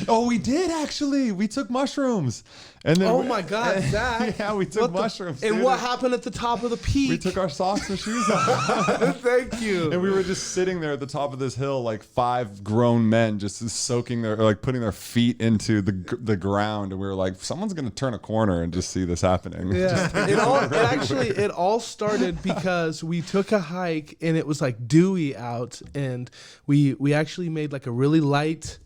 Oh, we did actually. We took mushrooms, and then Oh my God, Zach! yeah, we took mushrooms. And dude. what happened at the top of the peak? We took our socks and shoes off. Thank you. And we were just sitting there at the top of this hill, like 5 grown men, just soaking putting their feet into the ground, and we were like, someone's gonna turn a corner and just see this happening. Yeah, it all started because we took a hike and it was like dewy out, and we actually made like a really light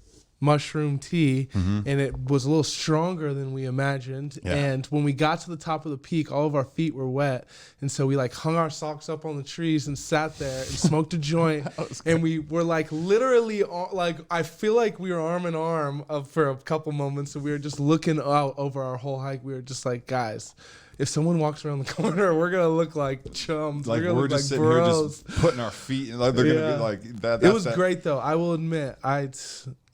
mushroom tea, and it was a little stronger than we imagined. Yeah. And when we got to the top of the peak, all of our feet were wet, and so we like hung our socks up on the trees and sat there and smoked a joint. And we were like literally like, I feel like we were arm in arm for a couple moments, and we were just looking out over our whole hike. We were just like, guys, if someone walks around the corner, we're gonna look like chums. Like we're we're gonna just look sitting like here bros. just putting our feet, like they're gonna be like that. It was great though. I will admit,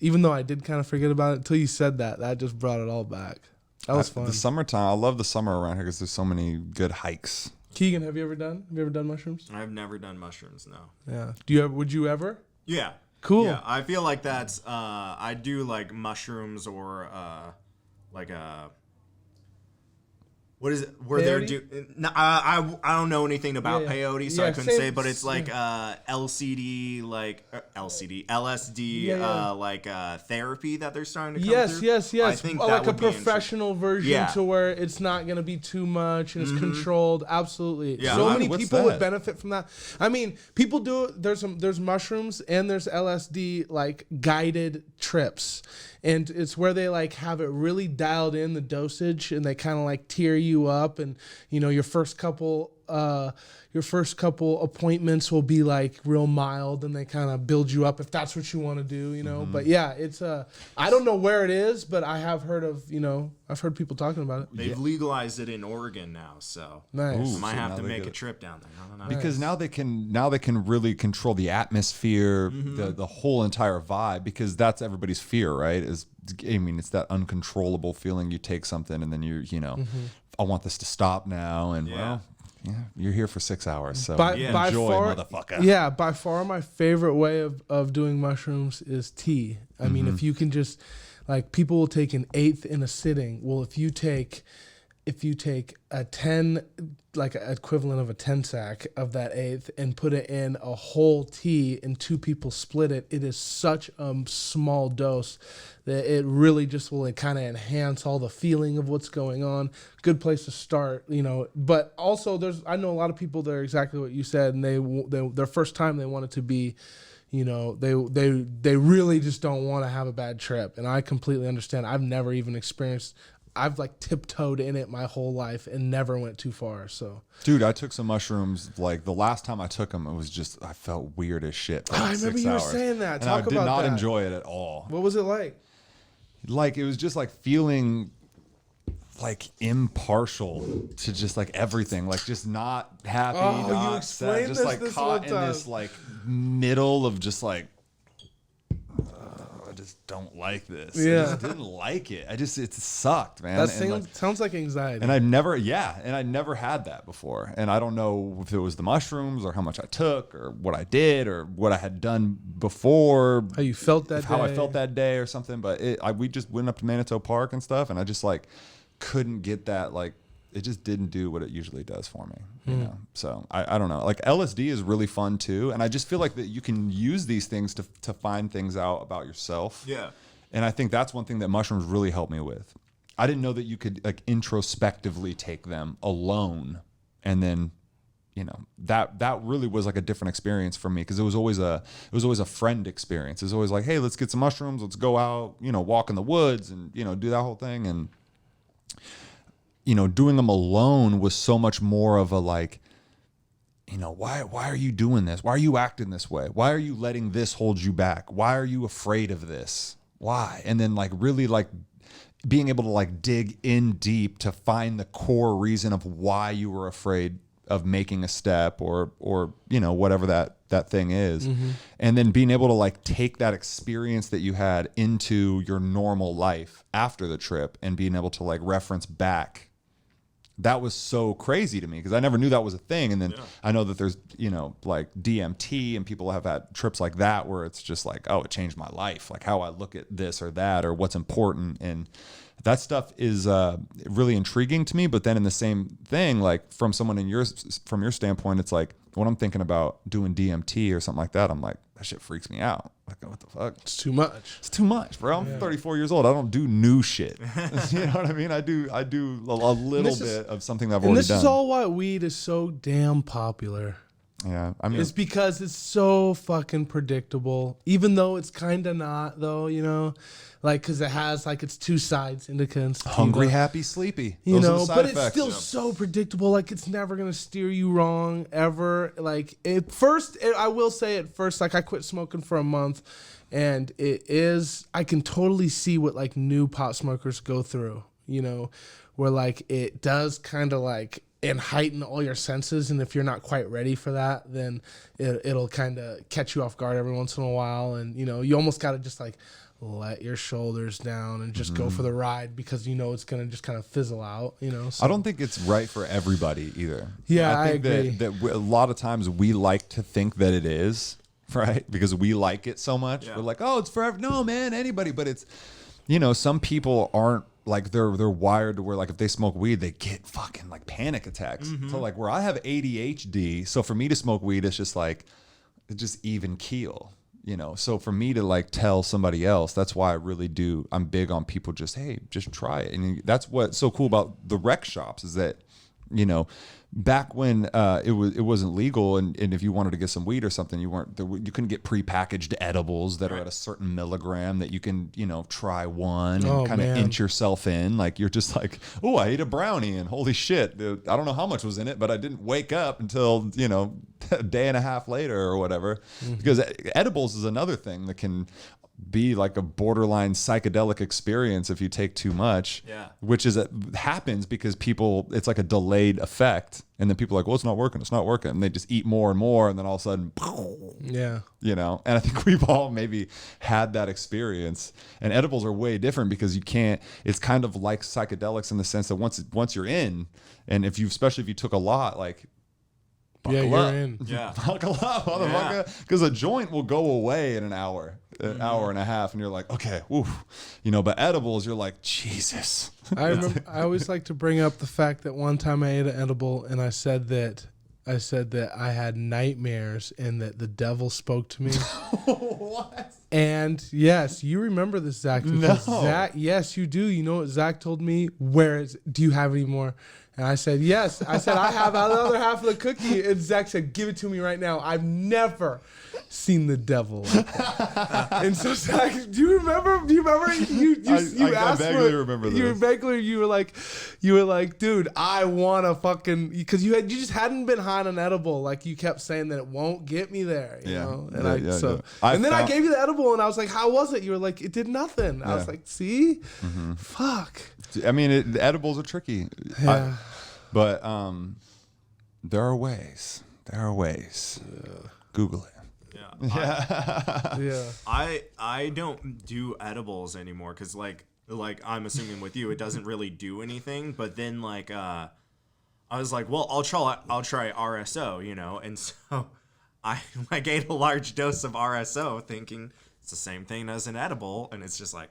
even though I did kind of forget about it until you said that just brought it all back. That was fun. The summertime, I love the summer around here because there's so many good hikes. Keegan, have you ever done mushrooms? I've never done mushrooms, no. Yeah. Would you ever? Yeah. Cool. Yeah, I feel like that's I do like mushrooms or like what is it? Where they're I don't know anything about peyote, so I couldn't say. But it's like LSD, like therapy that they're starting to come through. Yes. I think that like a would be professional version to where it's not gonna be too much and it's controlled. Absolutely. Yeah. So many What's people that? would benefit from that. I mean, people do it. There's mushrooms and there's LSD like guided trips. And it's where they like have it really dialed in the dosage, and they kind of like tear you up, and you know your first couple appointments will be like real mild, and they kind of build you up if that's what you want to do, you know. But yeah, it's I don't know where it is, but I have heard I've heard people talking about it. They've legalized it in Oregon now, so Nice. I might so have now to they make get a it. trip down there. I don't know. Because now they can really control the atmosphere, the whole entire vibe, because that's everybody's fear, right? It's that uncontrollable feeling. You take something and then I want this to stop now, and you're here for 6 hours, so enjoy, motherfucker. Yeah, by far my favorite way of doing mushrooms is tea. I mean, if you can just like, people will take an eighth in a sitting. Well, if you take a 10, like an equivalent of a 10 sack of that eighth, and put it in a whole tea and two people split it, it is such a small dose that it really just will kind of enhance all the feeling of what's going on. Good place to start, you know. But also I know a lot of people that are exactly what you said, and they their first time they want it to be, you know, they really just don't want to have a bad trip. And I completely understand. I've never even experienced, I've like tiptoed in it my whole life and never went too far. So, dude, I took some mushrooms. Like the last time I took them, it was just, I felt weird as shit. For like I remember 6 you were hours. saying that. And I did not enjoy it at all. What was it like? Like, it was just like feeling like impartial to just like everything, like just not happy, not sad, just like caught in this like middle of just like, I just don't like this. Yeah. I just didn't like it. It sucked, man. That sounds like anxiety. And I never had that before. And I don't know if it was the mushrooms or how much I took or what I did or what I had done before. How you felt that day. How I felt that day or something. But we just went up to Manitou Park and stuff, and I just like couldn't get that, like, it just didn't do what it usually does for me, you know? So I don't know. Like LSD is really fun too. And I just feel like that you can use these things to find things out about yourself. Yeah. And I think that's one thing that mushrooms really helped me with. I didn't know that you could like introspectively take them alone. And then, you know, that really was like a different experience for me, because it was always a friend experience. It was always like, hey, let's get some mushrooms, let's go out, you know, walk in the woods and, you know, do that whole thing. And you know, doing them alone was so much more of a like, you know, why are you doing this? Why are you acting this way? Why are you letting this hold you back? Why are you afraid of this? Why? And then like really like being able to like dig in deep to find the core reason of why you were afraid of making a step or you know, whatever that thing is. And then being able to like take that experience that you had into your normal life after the trip and being able to like reference back. That was so crazy to me, because I never knew that was a thing. And then I know that there's, you know, like DMT, and people have had trips like that where it's just like, oh, it changed my life, like how I look at this or that or what's important. And that stuff is really intriguing to me. But then in the same thing, like from your standpoint, it's like when I'm thinking about doing DMT or something like that, I'm like, that shit freaks me out. Like, what the fuck? It's too much. It's too much, bro. I'm 34 years old. I don't do new shit. You know what I mean? I do a little bit of something that I've already done. And this is all why weed is so damn popular. Yeah, I mean, It's because it's so fucking predictable, even though it's kind of not, though, you know, like, because it has like its two sides, indica and sativa. hungry, happy, sleepy. You Those are know, the side but effects. it's still so predictable. Like, it's never gonna steer you wrong ever. Like, I will say at first, like, I quit smoking for a month, and I can totally see what like new pot smokers go through. You know, where like it does kind of like and heighten all your senses, and if you're not quite ready for that, then it'll kind of catch you off guard every once in a while, and you know, you almost got to just like let your shoulders down and just go for the ride, because you know it's gonna just kind of fizzle out, you know. So. I don't think it's right for everybody either. Yeah, I think agree. that a lot of times we like to think that it is, right? Because we like it so much. Yeah. We're like, oh, it's for no, man, anybody. But it's, you know, some people aren't like, they're wired to where like if they smoke weed, they get fucking like panic attacks. So like where I have ADHD, so for me to smoke weed, it's just like, it's just even keel. You know, so for me to like tell somebody else, that's why I really do. I'm big on people just, hey, just try it. And that's what's so cool about the rec shops is that, you know, back when it wasn't legal, and if you wanted to get some weed or something, you couldn't get prepackaged edibles that are at a certain milligram that you can, you know, try one and kind of inch yourself in. Like you're just like, oh, I ate a brownie and holy shit, dude, I don't know how much was in it, but I didn't wake up until, you know, a day and a half later or whatever. Because edibles is another thing that can be like a borderline psychedelic experience if you take too much. Yeah. Which happens because people, it's like a delayed effect, and then people are like, well, it's not working, and they just eat more and more, and then all of a sudden, Yeah. you know. And I think we've all maybe had that experience. And edibles are way different because you can't, it's kind of like psychedelics in the sense that once you're in, and especially if you took a lot, like, buckle up. In. Yeah. Buckle up, motherfucker. Because a joint will go away in an hour and a half, and you're like, okay, woof. You know, but edibles, you're like, Jesus. I remember. I always like to bring up the fact that one time I ate an edible, and I said that I had nightmares and that the devil spoke to me. What? And yes, you remember this, Zach? Because No. Zach, yes, you do. You know what Zach told me? Do you have any more? And I said, yes. I said, I have another half of the cookie. And Zach said, give it to me right now. I've never seen the devil like that. And so, Zach, do you remember? You asked I vaguely for, remember this. You were like, dude, I want to fucking, because you just hadn't been high on an edible. Like you kept saying that it won't get me there, you know? And I gave you the edible and I was like, how was it? You were like, it did nothing. I was like, see? Fuck. I mean, the edibles are tricky. Yeah. But there are ways. Google it. Yeah. I don't do edibles anymore because like I'm assuming with you it doesn't really do anything. But then like I was like, well, I'll try RSO, you know, and so I like ate a large dose of RSO thinking it's the same thing as an edible, and it's just like,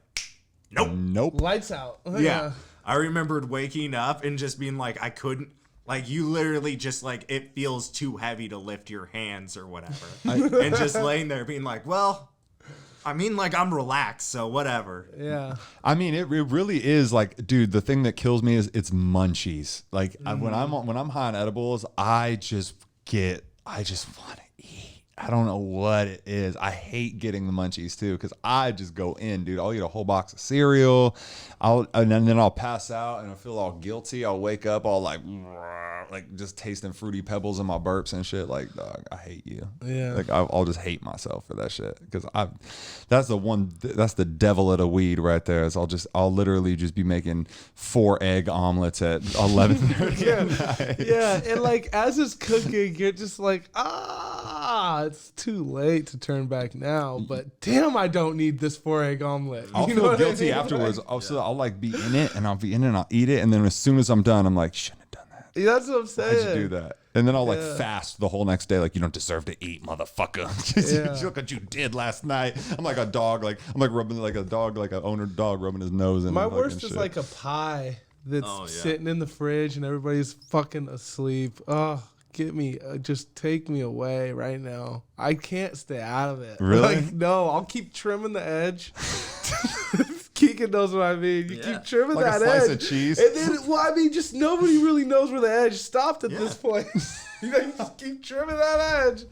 nope. Lights out. Yeah. I remembered waking up and just being like, I couldn't, like, you literally just like, it feels too heavy to lift your hands or whatever. And just laying there being like, well, I mean, like, I'm relaxed, so whatever. Yeah. I mean, it really is like, dude, the thing that kills me is it's munchies. Like when I'm high on edibles, I just want to eat. I don't know what it is. I hate getting the munchies too, because I just go in, dude. I'll eat a whole box of cereal, and then I'll pass out and I feel all guilty. I'll wake up all like just tasting Fruity Pebbles in my burps and shit. Like, dog, I hate you. Yeah. Like I'll just hate myself for that shit, because that's the devil at a weed right there. Is I'll literally just be making 4 egg omelets at 11:30 at night. Yeah, and like as it's cooking, you're just like, it's too late to turn back now. But damn, I don't need this 4-egg omelet. I'll feel guilty afterwards. I'll like be in it, and I'll be in it, and I'll eat it, and then as soon as I'm done, I'm like, shouldn't have done that. Yeah, that's what I'm saying. Why'd you do that? And then I'll like fast the whole next day. Like, you don't deserve to eat, motherfucker. Look what you did last night. I'm like a dog. Like I'm like rubbing like a dog, like an owner dog rubbing his nose in. My worst is like a pie that's sitting in the fridge and everybody's fucking asleep. Oh, get me, just take me away right now. I can't stay out of it. Really? Like, no, I'll keep trimming the edge. Keegan knows what I mean. You keep trimming like that a slice edge. of cheese. And then, just nobody really knows where the edge stopped at this point. You know, you just keep trimming that edge.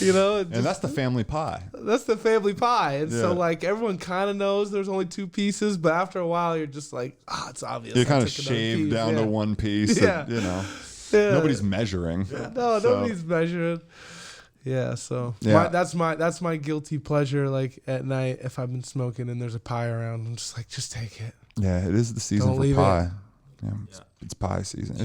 You know, And that's the family pie. That's the family pie. And so Yeah. like everyone kind of knows there's only 2 pieces, but after a while you're just like, it's obvious. You I kind of took another shave piece. down to one piece. Yeah. And, you know, Yeah. nobody's measuring. No, So, nobody's measuring. Yeah, so Yeah. that's my guilty pleasure. Like at night, if I've been smoking and there's a pie around, I'm just like, just take it. Yeah, it is the season Don't for leave pie. Yeah, it's pie season.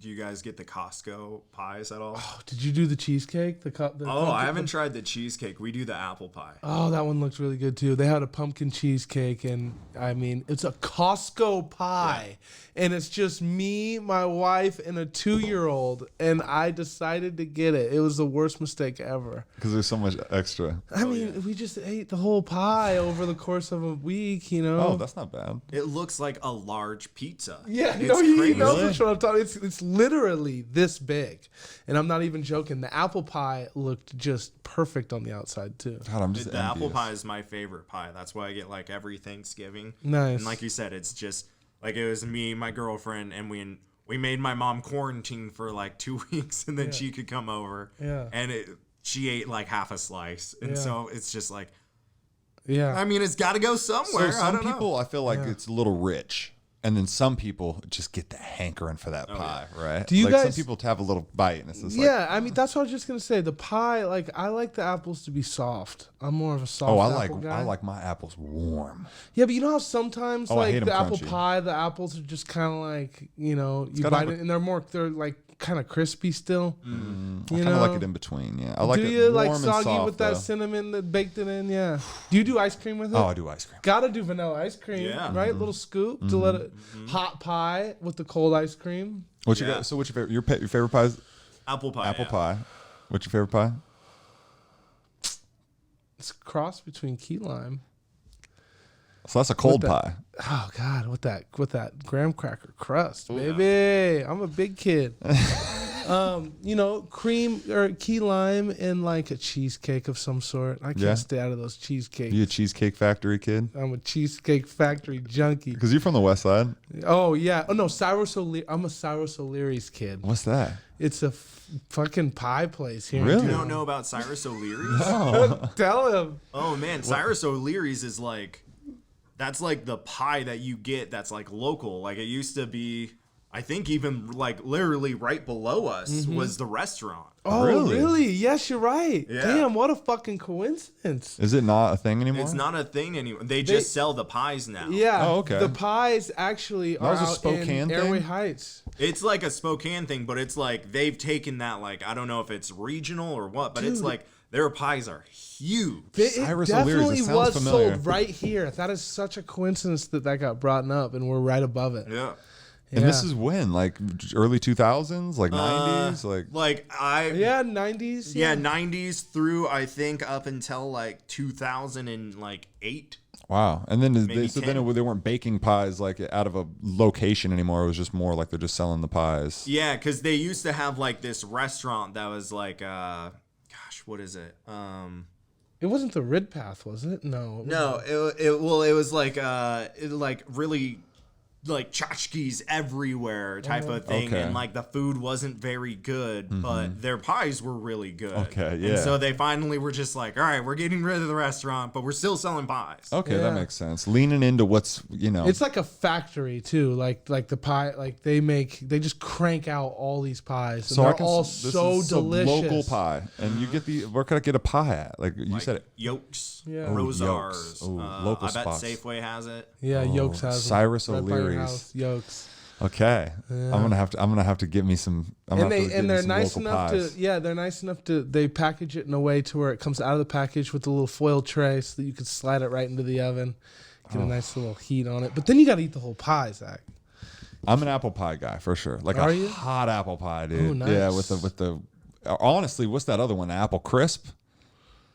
Do you guys get the Costco pies at all? Oh, did you do the cheesecake? I haven't tried the cheesecake. We do the apple pie. Oh, that one looks really good too. They had a pumpkin cheesecake, and I mean, it's a Costco pie, and it's just me, my wife, and a 2-year-old, and I decided to get it. It was the worst mistake ever. Because there's so much extra. I mean, we just ate the whole pie over the course of a week, you know. Oh, that's not bad. It looks like a large pizza. Yeah, it's no, you crazy. know what I'm talking. It's literally this big, and I'm not even joking. The apple pie looked just perfect on the outside too. God, I'm just The apple envious. pie is my favorite pie. That's why I get like every Thanksgiving. Nice. And like you said, it's just like it was me, my girlfriend, and we made my mom quarantine for like 2 weeks, and then she could come over. Yeah. And she ate like half a slice, and so it's just like, Yeah. I mean, it's got to go somewhere. So I some don't know. people, I feel like it's a little rich. And then some people just get the hankering for that pie, right? Do you like some guys- people have a little bite, and it's just like, Yeah, I mean that's what I was just gonna say. The pie, like I like the apples to be soft. I'm more of a soft. oh, apple guy. I like my apples warm. Yeah, but you know how sometimes Oh, I hate like 'em the apple crunchy. pie, the apples are just kind of like you gotta bite have it and they're like kind of crispy still. I You kind of like it in between. Yeah, I like do it you warm like and soggy soft, with that though. cinnamon that baked it in? Yeah. Do you do ice cream with it? Oh, I do ice cream. Gotta do vanilla ice cream. Yeah. Right. Little scoop to let it hot pie with the cold ice cream. What's your Yeah. so what's your favorite? Your favorite pie is Apple pie. apple yeah. pie. What's your favorite pie? It's a cross between key lime. So that's a cold that- pie. Oh God, with that graham cracker crust, baby. I'm a big kid. Cream or key lime and like a cheesecake of some sort. I can't Yeah. stay out of those cheesecakes. You a Cheesecake Factory kid? I'm a Cheesecake Factory junkie. Because you're from the West Side. Oh yeah. Oh no, Cyrus O'Leary. I'm a Cyrus O'Leary's kid. What's that? It's a fucking pie place here. Really? You don't know about Cyrus O'Leary's? Tell him. Oh man, Cyrus O'Leary's is like, that's like the pie that you get that's like local. Like it used to be, I think even like literally right below us was the restaurant. Oh Really? really? Yes, you're right. Yeah. Damn, what a fucking coincidence. Is it not a thing anymore? It's not a thing anymore. They just sell the pies now. Yeah. Oh, okay. The pies actually are was a out Spokane in thing? Airway Heights. It's like a Spokane thing, but it's like they've taken that, like, I don't know if it's regional or what, but it's Dude. like their pies are huge. It Cyrus O'Leary's, definitely it sounds was familiar. sold right here. That is such a coincidence that got brought up, and we're right above it. Yeah. And this is when, like early 2000s, like 90s, like Like yeah, 90s. yeah, 90s through I think up until like 2008. wow. And then Maybe so 10. then they weren't baking pies like out of a location anymore. It was just more like they're just selling the pies. Yeah, because they used to have like this restaurant that was like, gosh, what is it? It wasn't the Ridpath, was it? No. No, it was like like really like tchotchkes everywhere type of thing, Okay. and like the food wasn't very good, but their pies were really good. Okay, yeah. And so they finally were just like, all right, we're getting rid of the restaurant, but we're still selling pies. Okay, Yeah. that makes sense. Leaning into what's, It's like a factory too. Like the pie, like they just crank out all these pies. And they're all this so is a delicious. local pie, and you get where could I get a pie at? Like you Like said it. Yolks, Yeah. Oh, Rosars. Yolks. Oh, local I bet spots. Safeway has it. Yeah, Yolks has them. Cyrus Right by your O'Leary's. house, Yolks. Okay, I'm gonna have to get me some. They're nice enough to they're nice enough to they package it in a way to where it comes out of the package with a little foil tray so that you could slide it right into the oven, get a nice little heat on it. But then you got to eat the whole pie, Zach. I'm an apple pie guy for sure. Like Are a you? hot apple pie, dude. Oh, nice. Yeah, with the. Honestly, what's that other one? Apple crisp,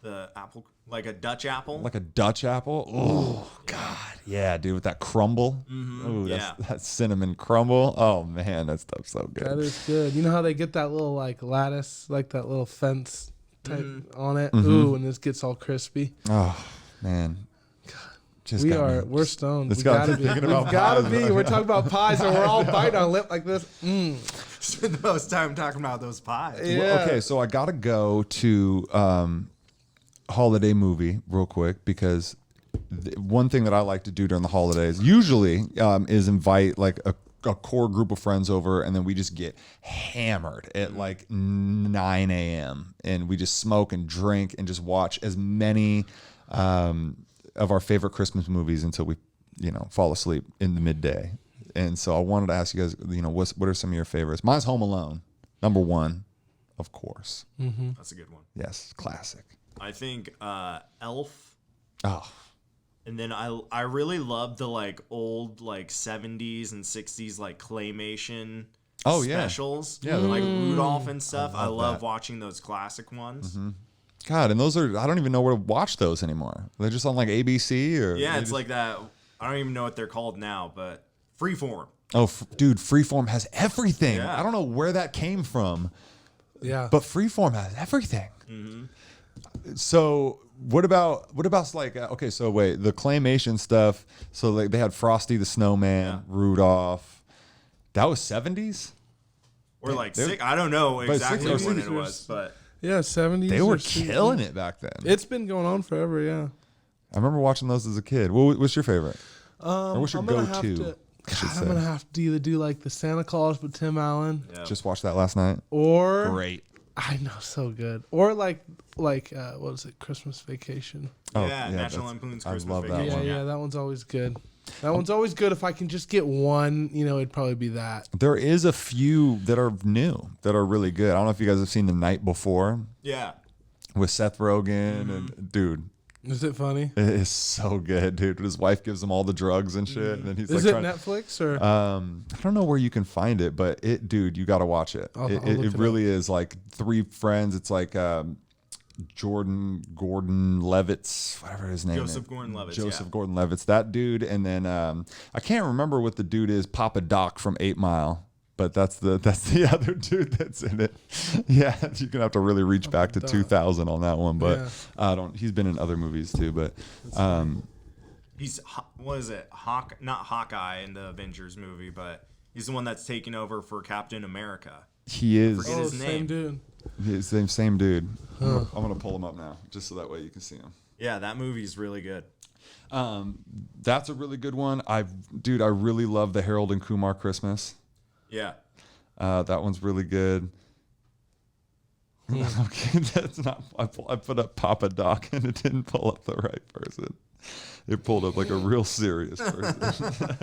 The apple, like a Dutch apple. like a Dutch apple. Oh God, yeah, dude, with that crumble. Ooh, yeah. that cinnamon crumble. Oh man, that stuff's so That good. is good. You know how they get that little like lattice, like that little fence type on it? Mm-hmm. Ooh, and this gets all crispy. Oh man, Just We got are. me. We're stoned. It's We got gotta me be. thinking We've about gotta pies. be. We're talking about pies, and we're all biting our lip like this. Spend the most time talking about those pies. Yeah. Well, okay, so I gotta go to holiday movie real quick because one thing that I like to do during the holidays usually is invite like a core group of friends over, and then we just get hammered at like 9 a.m. and we just smoke and drink and just watch as many of our favorite Christmas movies until we, fall asleep in the midday. And so I wanted to ask you guys, what are some of your favorites? Mine's Home Alone, number one, of course. Mm-hmm. That's a good one. Yes, classic. I think Elf. Oh, And then I really love the like old like 70s and 60s like claymation specials. Yeah, like Rudolph and stuff. I love love that. watching those classic ones. God, and those are, I don't even know where to watch those anymore. They're just on like ABC or. Yeah, they it's just- like that. I don't even know what they're called now, but Freeform. Oh, dude, Freeform has everything. Yeah. I don't know where that came from, Yeah. but Freeform has everything. So what about like, okay, so wait, the claymation stuff. So like they had Frosty the Snowman, Yeah. Rudolph. That was 70s? Or like They're- I don't know exactly six- or when six- it was, but yeah, 70s. They were or 60s. killing it back then. It's been going on forever. Yeah. I remember watching those as a kid. What's your favorite? Or what's your I'm gonna have go-to? to. I should God, say. I'm gonna have to either do like the Santa Claus with Tim Allen, yeah. Just watched that last night. or Great. I know, so good, or like what is it, Christmas Vacation? Oh, yeah, National that's- Lampoon's I Christmas love that Vacation. one. Yeah, that one's always good. That one's always good. If I can just get one, it'd probably be that. There is a few that are new that are really good. I don't know if you guys have seen The Night Before Yeah. with Seth Rogen and dude, Is it funny? it is so good, dude. His wife gives him all the drugs and shit, and then he's Is like, it Netflix or? I don't know where you can find it, but dude, you got to watch it. I'll It look it really is like three friends. It's like Jordan Gordon Levitt's, whatever his name is. Joseph Gordon-Levitt, Joseph yeah. Gordon-Levitt's, that dude. And then I can't remember what the dude is, Papa Doc from 8 Mile. But that's the other dude that's in it. Yeah, you're gonna have to really reach back to Doc. 2000 on that one. But Yeah. he's been in other movies too. But He's what is it? Not Hawkeye in the Avengers movie, but he's the one that's taking over for Captain America. he is forget his same name. dude. he's the same dude. I'm gonna pull him up now just so that way you can see him. Yeah, that movie's really good. That's a really good one. I really love the Harold and Kumar Christmas. Yeah. That one's really good. Okay, that's not. I put up Papa Doc and it didn't pull up the right person. It pulled up like a real serious person.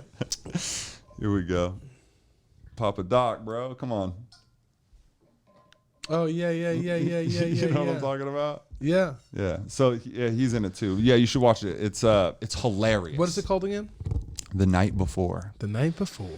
Here we go. Papa Doc, bro, come on. Oh yeah. You know what I'm talking about? Yeah. Yeah. So yeah, he's in it too. Yeah, you should watch it. It's hilarious. What is it called again? The Night Before. The Night Before.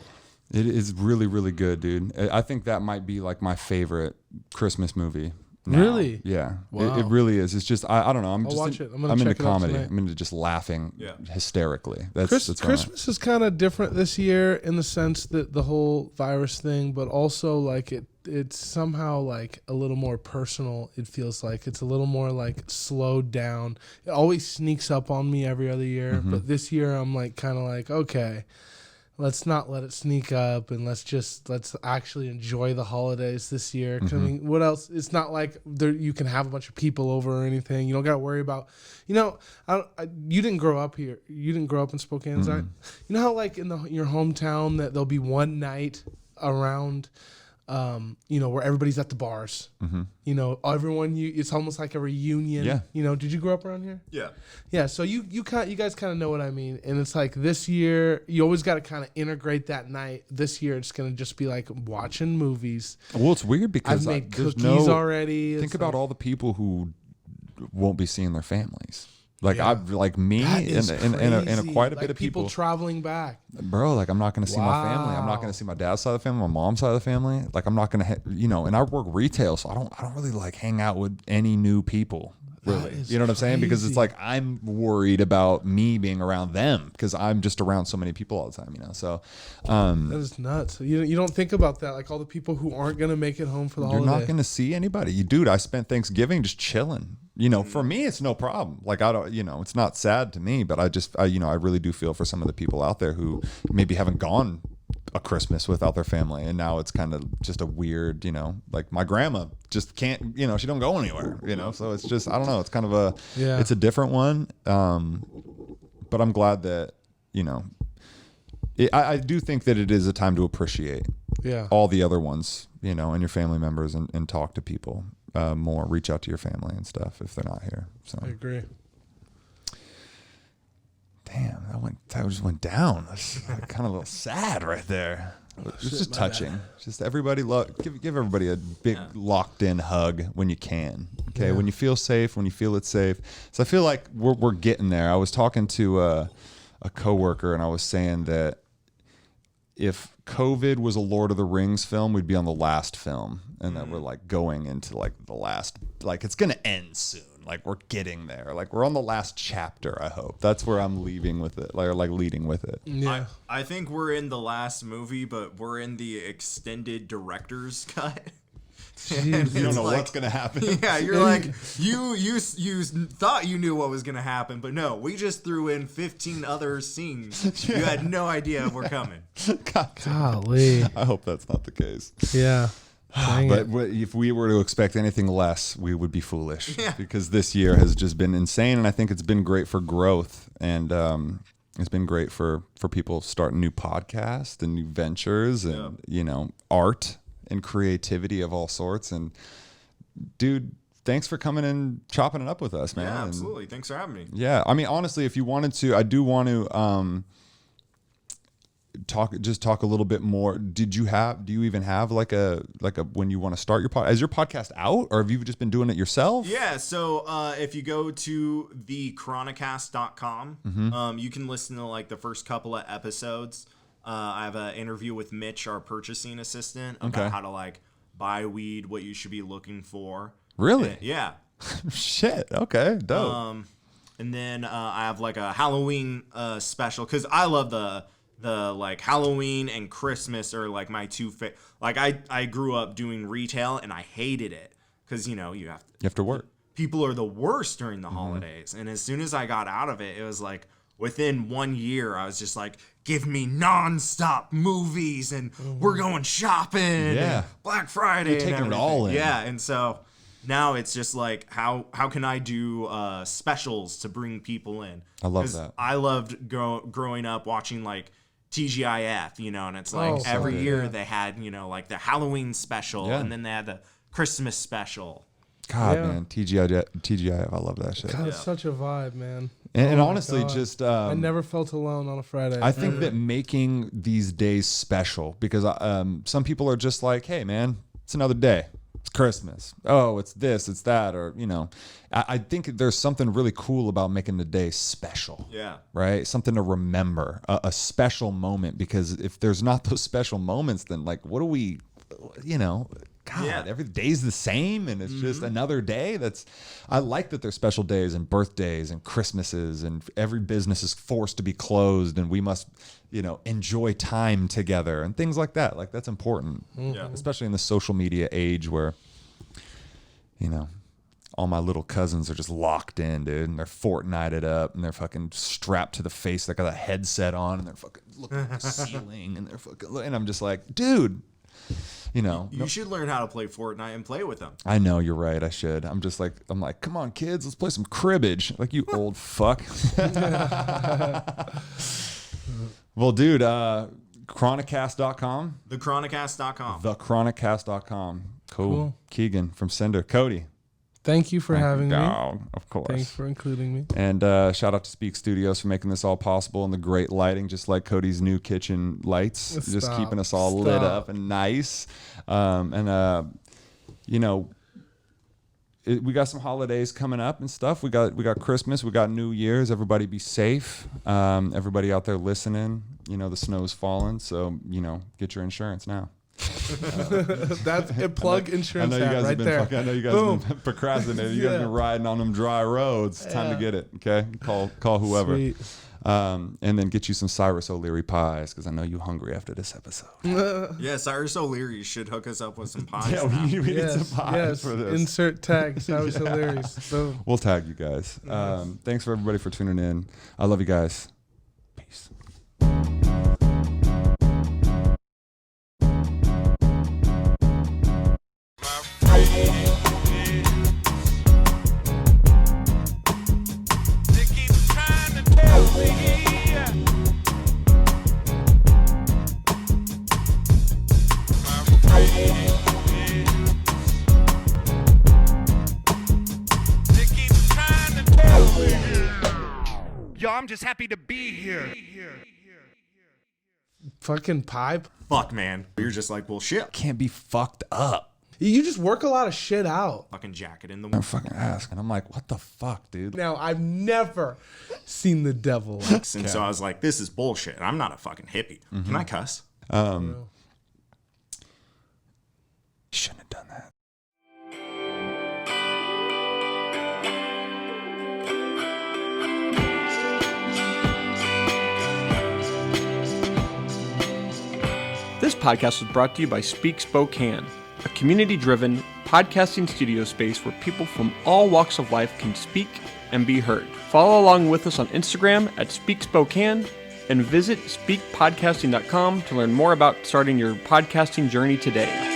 It is really, really good, dude. I think that might be like my favorite Christmas movie. now. Really? Yeah. Wow. It really is. It's just I don't know. I'm I'll just watch it. I'm gonna into check it out comedy. tonight. I'm into just laughing Yeah. hysterically. That's why I- Christmas is kind of different this year in the sense that the whole virus thing, but also like it's somehow like a little more personal. It feels like it's a little more like slowed down. It always sneaks up on me every other year, Mm-hmm. but this year I'm like kind of like, okay, let's not let it sneak up and let's actually enjoy the holidays this year. 'Cause, I mean, what else? It's not like you can have a bunch of people over or anything. You don't got to worry about, you didn't grow up here. You didn't grow up in Spokane, Zach? You know how like in your hometown that there'll be one night around, where everybody's at the bars. Everyone, it's almost like a reunion. Yeah. Did you grow up around here? Yeah. Yeah, so you guys kind of know what I mean, and it's like this year you always got to kind of integrate that night. This year it's gonna just be like watching movies. Well, it's weird because I've made there's cookies already. Think It's about like, all the people who won't be seeing their families. Like Yeah. I've like me that and is and crazy. quite a Like bit of people, traveling back. bro. Like I'm not going to see my family. I'm not Wow. going to see my dad's side of the family, my mom's side of the family. Like I'm not going to, and I work retail, so I don't really like hang out with any new people. Really, is you know what I'm saying? Because it's crazy. like I'm worried about me being around them because I'm just around so many people all the time. So That is nuts. You don't think about that, like all the people who aren't gonna make it home for the you're holiday. not going to see anybody. Dude, I spent Thanksgiving just chilling. You know, for me, it's no problem. Like, I don't, you know, it's not sad to me, but I really do feel for some of the people out there who maybe haven't gone a Christmas without their family, and now it's kind of just a weird, you know, like my grandma just can't, you know, she don't go anywhere, you know, so it's just, I don't know, it's kind of it's a different one, but I'm glad that, you know, I do think that it is a time to appreciate all the other ones, you know, and your family members, and talk to people more, reach out to your family and stuff if they're not here. So I agree. Damn, that just went down. That's kind of a little sad right there. It's just touching. Just everybody give everybody a big locked in hug when you can. Okay, when you feel safe, when you feel it's safe. So I feel like we're getting there. I was talking to a coworker, and I was saying that if COVID was a Lord of the Rings film, we'd be on the last film, and that we're like going into like the last, like it's gonna end soon. Like we're getting there. Like we're on the last chapter, I hope. That's where I'm leaving with it. Like leading with it. Yeah. I think we're in the last movie, but we're in the extended director's cut. You don't know what's gonna happen. Yeah, you're like you thought you knew what was gonna happen, but no, we just threw in 15 other scenes. You had no idea we're coming. Golly. I hope that's not the case. Yeah. But if we were to expect anything less, we would be foolish, because this year has just been insane, and I think it's been great for growth, and it's been great for people starting new podcasts and new ventures, and you know, art and creativity of all sorts. And dude, thanks for coming and chopping it up with us, man. Yeah, absolutely. Thanks for having me. Yeah, I mean, honestly, if you wanted to, I do want to talk a little bit more. Do you even have like a when you want to start your podcast? Is your podcast out, or have you just been doing it yourself? Yeah, so if you go to thechronicast.com, you can listen to like the first couple of episodes. I have an interview with Mitch, our purchasing assistant, about how to like buy weed, what you should be looking for. Really? Yeah. Shit. Okay. Dope. And then I have like a Halloween special, because I love the like Halloween and Christmas are like my two like I grew up doing retail, and I hated it because, you know, you have to work. People are the worst during the holidays, and as soon as I got out of it, it was like within 1 year I was just like, give me nonstop movies, and we're going shopping, and Black Friday, you're taking it all in. Yeah, and so now it's just like, how can I do specials to bring people in? I love that. I loved growing up watching like TGIF, you know, and it's like every year they had, you know, like the Halloween special, and then they had the Christmas special. God, man, TGIF, I love that shit. God, it's such a vibe, man. And honestly, just I never felt alone on a Friday. I think that making these days special, because some people are just like, hey, man, it's another day. It's Christmas. Oh, it's this, it's that, or, you know, I think there's something really cool about making the day special. Yeah. Right? Something to remember, a special moment, because if there's not those special moments, then like, what do we, you know, God, every day's the same, and it's just another day. I like that there's special days and birthdays and Christmases, and every business is forced to be closed, and we must, you know, enjoy time together and things like that. Like, that's important, especially in the social media age where, you know, all my little cousins are just locked in, dude, and they're Fortnited up, and they're fucking strapped to the face. They got a headset on, and they're fucking looking at the ceiling, and they're fucking, and I'm just like, dude. You know, you should learn how to play Fortnite and play with them. I know, you're right. I should. I'm like, come on, kids, let's play some cribbage. Like, you old fuck. Well, dude, chronicast.com. Thechronicast.com. Thechronicast.com. Cool. Keegan from CINDER. Cody. Thank you for having me. Of course. Thanks for including me. And shout out to Speak Studios for making this all possible, and the great lighting, just like Cody's new kitchen lights, just keeping us all lit up and nice. You know, we got some holidays coming up and stuff. We got Christmas, we got New Year's. Everybody be safe. Everybody out there listening, you know, the snow's falling, so, you know, get your insurance now. That's a plug insurance I know you guys right have been there. I know you guys have been procrastinating. You guys have been riding on them dry roads. It's time to get it. Okay, call whoever. Sweet. And then get you some Cyrus O'Leary pies because I know you're hungry after this episode. Yeah, Cyrus O'Leary should hook us up with some pies. Yeah, now. we need some pies for this. Insert tag. That was hilarious. Boom. We'll tag you guys. Thanks for everybody for tuning in. I love you guys. Peace. Yo, I'm just happy to be here. Fucking pipe. Fuck, man. You're just like, well, shit. Can't be fucked up. You just work a lot of shit out. Fucking jacket in the I'm fucking asking. I'm like, what the fuck, dude? Now, I've never seen the devil. And so I was like, this is bullshit. I'm not a fucking hippie. Can I cuss? Shouldn't have done that. This podcast was brought to you by Speak Spokane, a community-driven podcasting studio space where people from all walks of life can speak and be heard. Follow along with us on Instagram at Speak Spokane and visit speakpodcasting.com to learn more about starting your podcasting journey today.